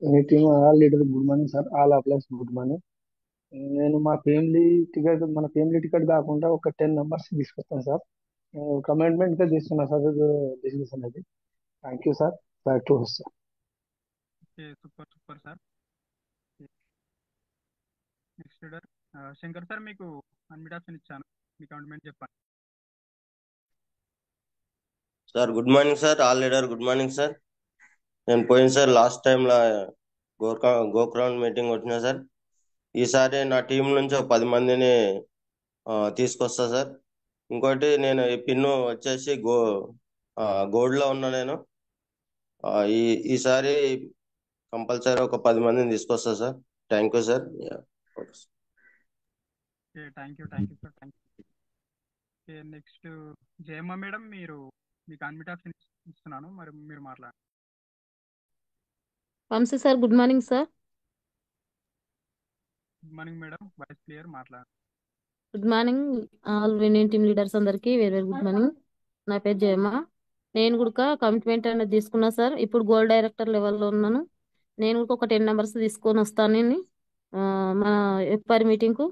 Any team all leader good morning sir, all uplines good morning. నేను మా family ticket, మన family ticket కాకుండా ఒక 10 members తీసుకొస్తాను సార్. కమిట్మెంట్ గా తీసుకున్నా సార్ బిజినెస్ అనేది. Thank you sir. Back to sir. Okay super sir. Next leader Shankar sir, మీకు అన్మిట్ ఆప్షన్ ఇచ్చాను, మీ కమిట్మెంట్ చెప్పండి. Sir good morning sir, all leader good morning sir. నేను పోయిన సార్ లాస్ట్ టైంలో గోక్రౌండ్ మీటింగ్ వచ్చిన సార్. ఈసారి నా టీం నుంచి ఒక 10 మందిని తీసుకొస్తా సార్. ఇంకోటి నేను ఈ పిన్ను వచ్చేసి గోల్డ్లో ఉన్నా నేను. ఈసారి కంపల్సరీ ఒక 10 మందిని తీసుకొస్తా sir. Thank you sir. Thank you sir, thank you. Okay next Jayamma madam, మీకు అన్మిట్ ఆప్షన్ ఇస్తున్నాను, మరి మీరు మాట్లాడండి. Vamshi sir good morning sir. Good morning madam, voice clear, మాట్లాడండి. Good morning all winning team leaders అందరికీ వెరీ గుడ్ మార్నింగ్. నా పేరు జయమ్మ. నేను కూడా కమిట్మెంట్ అనేది తీసుకున్నా సార్. ఇప్పుడు గోల్డ్ డైరెక్టర్ లెవెల్లో ఉన్నాను. నేను కూడా ఒక 10 మెంబర్స్ తీసుకొని వస్తాను. మన ఎప్పటి మీటింగ్కు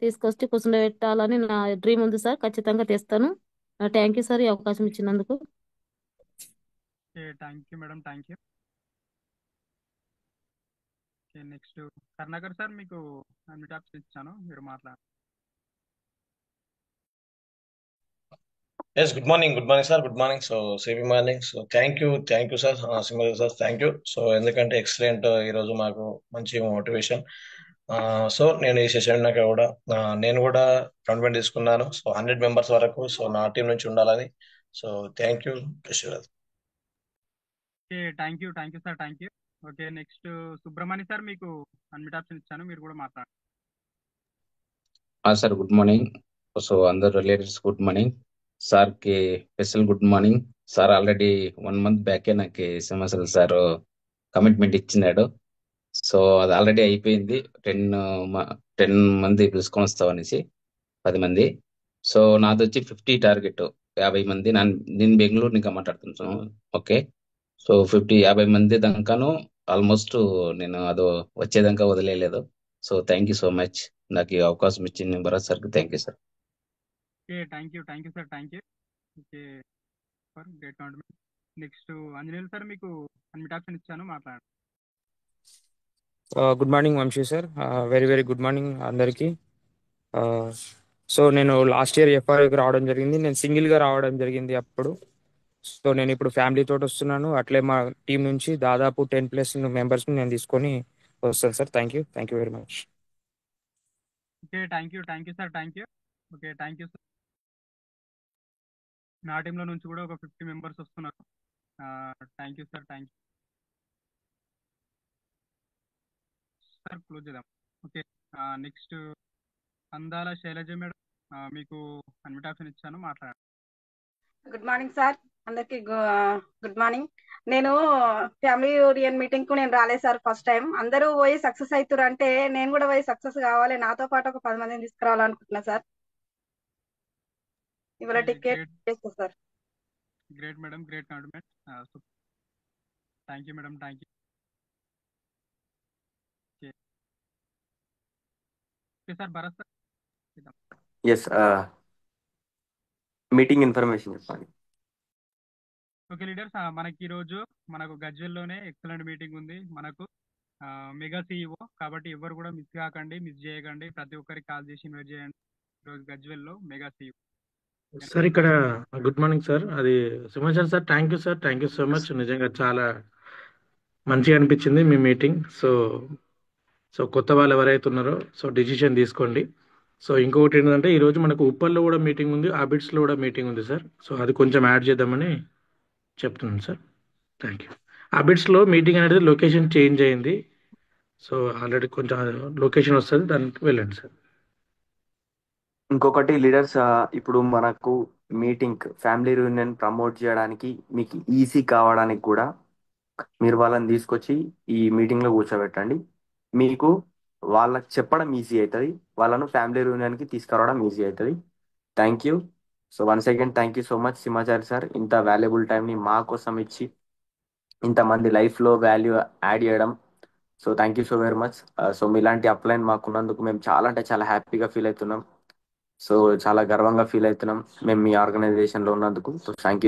తీసుకొచ్చి కూర్చుండబెట్టాలని నా డ్రీమ్ ఉంది సార్. ఖచ్చితంగా తెస్తాను. థ్యాంక్ యూ సార్, ఈ అవకాశం ఇచ్చినందుకు. Thank you madam, thank you. Okay next Karunakar sir, మీకు అన్మిట్ ఆప్షన్ ఇచ్చాను, మీరు మాట్లాడండి. Yes, good morning sir, good morning. So CP morning. So thank you sir, single sir thank you. So ఎందుకంటే ఎక్సలెంట్ ఈరోజు మాకు మంచి మోటివేషన్. సో నేను ఈ సెషన్ కూడా నేను కూడా కమిట్మెంట్ తీసుకున్నాను. సో 100 మెంబర్స్ వరకు సో నా టీం నుంచి ఉండాలని. So thank you. Okay thank you sir, thank you. Okay next Subrahmanya sir, మీకు అన్మిట్ ఆప్షన్ ఇచ్చాను, మీరు కూడా మాట్లాడండి. Sir good morning. సో అందరు రిలేటివ్స్ గుడ్ మార్నింగ్. సార్కి special good morning. Sir already 1 month బ్యాకే నాకు ఎస్ఎంఎస్ఎల్ సార్ కమిట్మెంట్ ఇచ్చినాడు. సో అది ఆల్రెడీ అయిపోయింది. 10 మంది పిలుచుకొని వస్తాం అనేసి 10 మంది. సో నాది వచ్చి 50 టార్గెట్, 50 మంది. నేను బెంగళూరు ఇంకా మాట్లాడుతున్నాను. ఓకే, సో 50 మంది దాకాను ఆల్మోస్ట్ నేను అది వచ్చేదాకా వదిలేదు. So thank you so much, నాకు ఈ అవకాశం ఇచ్చిన భరత్ సార్కి thank you sir. Okay thank you sir, thank you. Okay for great commitment. Next Anjaneyulu sir, మీకు అన్మిట్ ఆప్షన్ ఇచ్చాను, మాట్లాడండి. Good morning Vamshi sir, very good morning అందరికీ. సో నేను లాస్ట్ ఇయర్ ఎఫ్ఆర్కి రావడం జరిగింది. నేను సింగిల్గా రావడం జరిగింది అప్పుడు. సో నేను ఇప్పుడు ఫ్యామిలీ తోటి వస్తున్నాను. అట్లే మా టీం నుంచి దాదాపు 10+ మెంబర్స్ని నేను తీసుకొని వస్తాను sir. Thank you very much. Okay thank you sir, thank you. Okay thank you sir. నా టీంలో నుంచి కూడా ఒక 50 మెంబర్స్ వస్తున్నారు. Thank you sir, thank you sir. Close చేద్దాం. ఓకే నెక్స్ట్ అందాల శైలజ మేడం, మీకు అన్మిట్ ఆప్షన్ ఇచ్చాను, మాట్లాడండి. గుడ్ మార్నింగ్ సార్, అందరికి గుడ్ మార్నింగ్. నేను ఫ్యామిలీ యూనియన్ మీటింగ్ కు నేను రాలేదు సార్. ఫస్ట్ టైం అందరూ పోయి సక్సెస్ అవుతారు అంటే నేను కూడా పోయి సక్సెస్ కావాలి, నాతో పాటు ఒక 10 మందిని తీసుకురావాలనుకుంటున్నా సార్. ఇవాళ టికెట్ చేస్తా సార్. Great madam, great commitment. Thank you madam, thank you. Okay sir, Bharat sir. Yes, meeting information చెప్పండి. ఓకే లీడర్స్, మనకి ఈరోజు మనకు గజ్వెల్లోనే ఎక్సలెంట్ మీటింగ్ ఉంది. మనకు మెగా సిఇఓ, కాబట్టి ఎవరు కూడా మిస్ కాకండి, మిస్ చేయకండి. ప్రతి ఒక్కరికి కాల్ చేసి ఇన్వైట్ చేయండి. ఈరోజు గజ్వెల్లో మెగా సిఇఓ సార్. ఇక్కడ గుడ్ మార్నింగ్ సార్, అది Simhachal sir. Thank you sir, thank you so much. నిజంగా చాలా మంచిగా అనిపించింది మీ మీటింగ్. సో కొత్త వాళ్ళు ఎవరైతే ఉన్నారో సో డిసిషన్ తీసుకోండి. సో ఇంకొకటి ఏంటంటే ఈరోజు మనకు ఉప్పల్లో కూడా మీటింగ్ ఉంది, అబిడ్స్లో కూడా మీటింగ్ ఉంది సార్. సో అది కొంచెం యాడ్ చేద్దామని చెప్తున్నాను సార్. Thank you. అబిడ్స్లో మీటింగ్ అనేది లొకేషన్ చేంజ్ అయింది. సో ఆల్రెడీ కొంచెం లొకేషన్ వస్తుంది, దానికి వెళ్ళండి సార్. ఇంకొకటి లీడర్స్, ఇప్పుడు మనకు మీటింగ్ ఫ్యామిలీ యూనియన్ ప్రమోట్ చేయడానికి మీకు ఈజీ కావడానికి కూడా మీరు వాళ్ళని తీసుకొచ్చి ఈ మీటింగ్లో కూర్చోబెట్టండి. మీకు వాళ్ళకి చెప్పడం ఈజీ అవుతుంది, వాళ్ళను ఫ్యామిలీ యూనియన్కి తీసుకురావడం ఈజీ అవుతుంది. Thank you. So once again thank you so much Simhachari sir, ఇంత వాల్యుబుల్ టైంని మా కోసం ఇచ్చి ఇంతమంది లైఫ్లో వాల్యూ యాడ్ చేయడం. So thank you so very much. So మీలాంటి అప్లైన్ మాకున్నందుకు మేము చాలా అంటే చాలా హ్యాపీగా ఫీల్ అవుతున్నాం. సో చాలా గర్వంగా ఫీల్ అవుతున్నాం మేము మీ ఆర్గనైజేషన్లో ఉన్నందుకు. So thank you.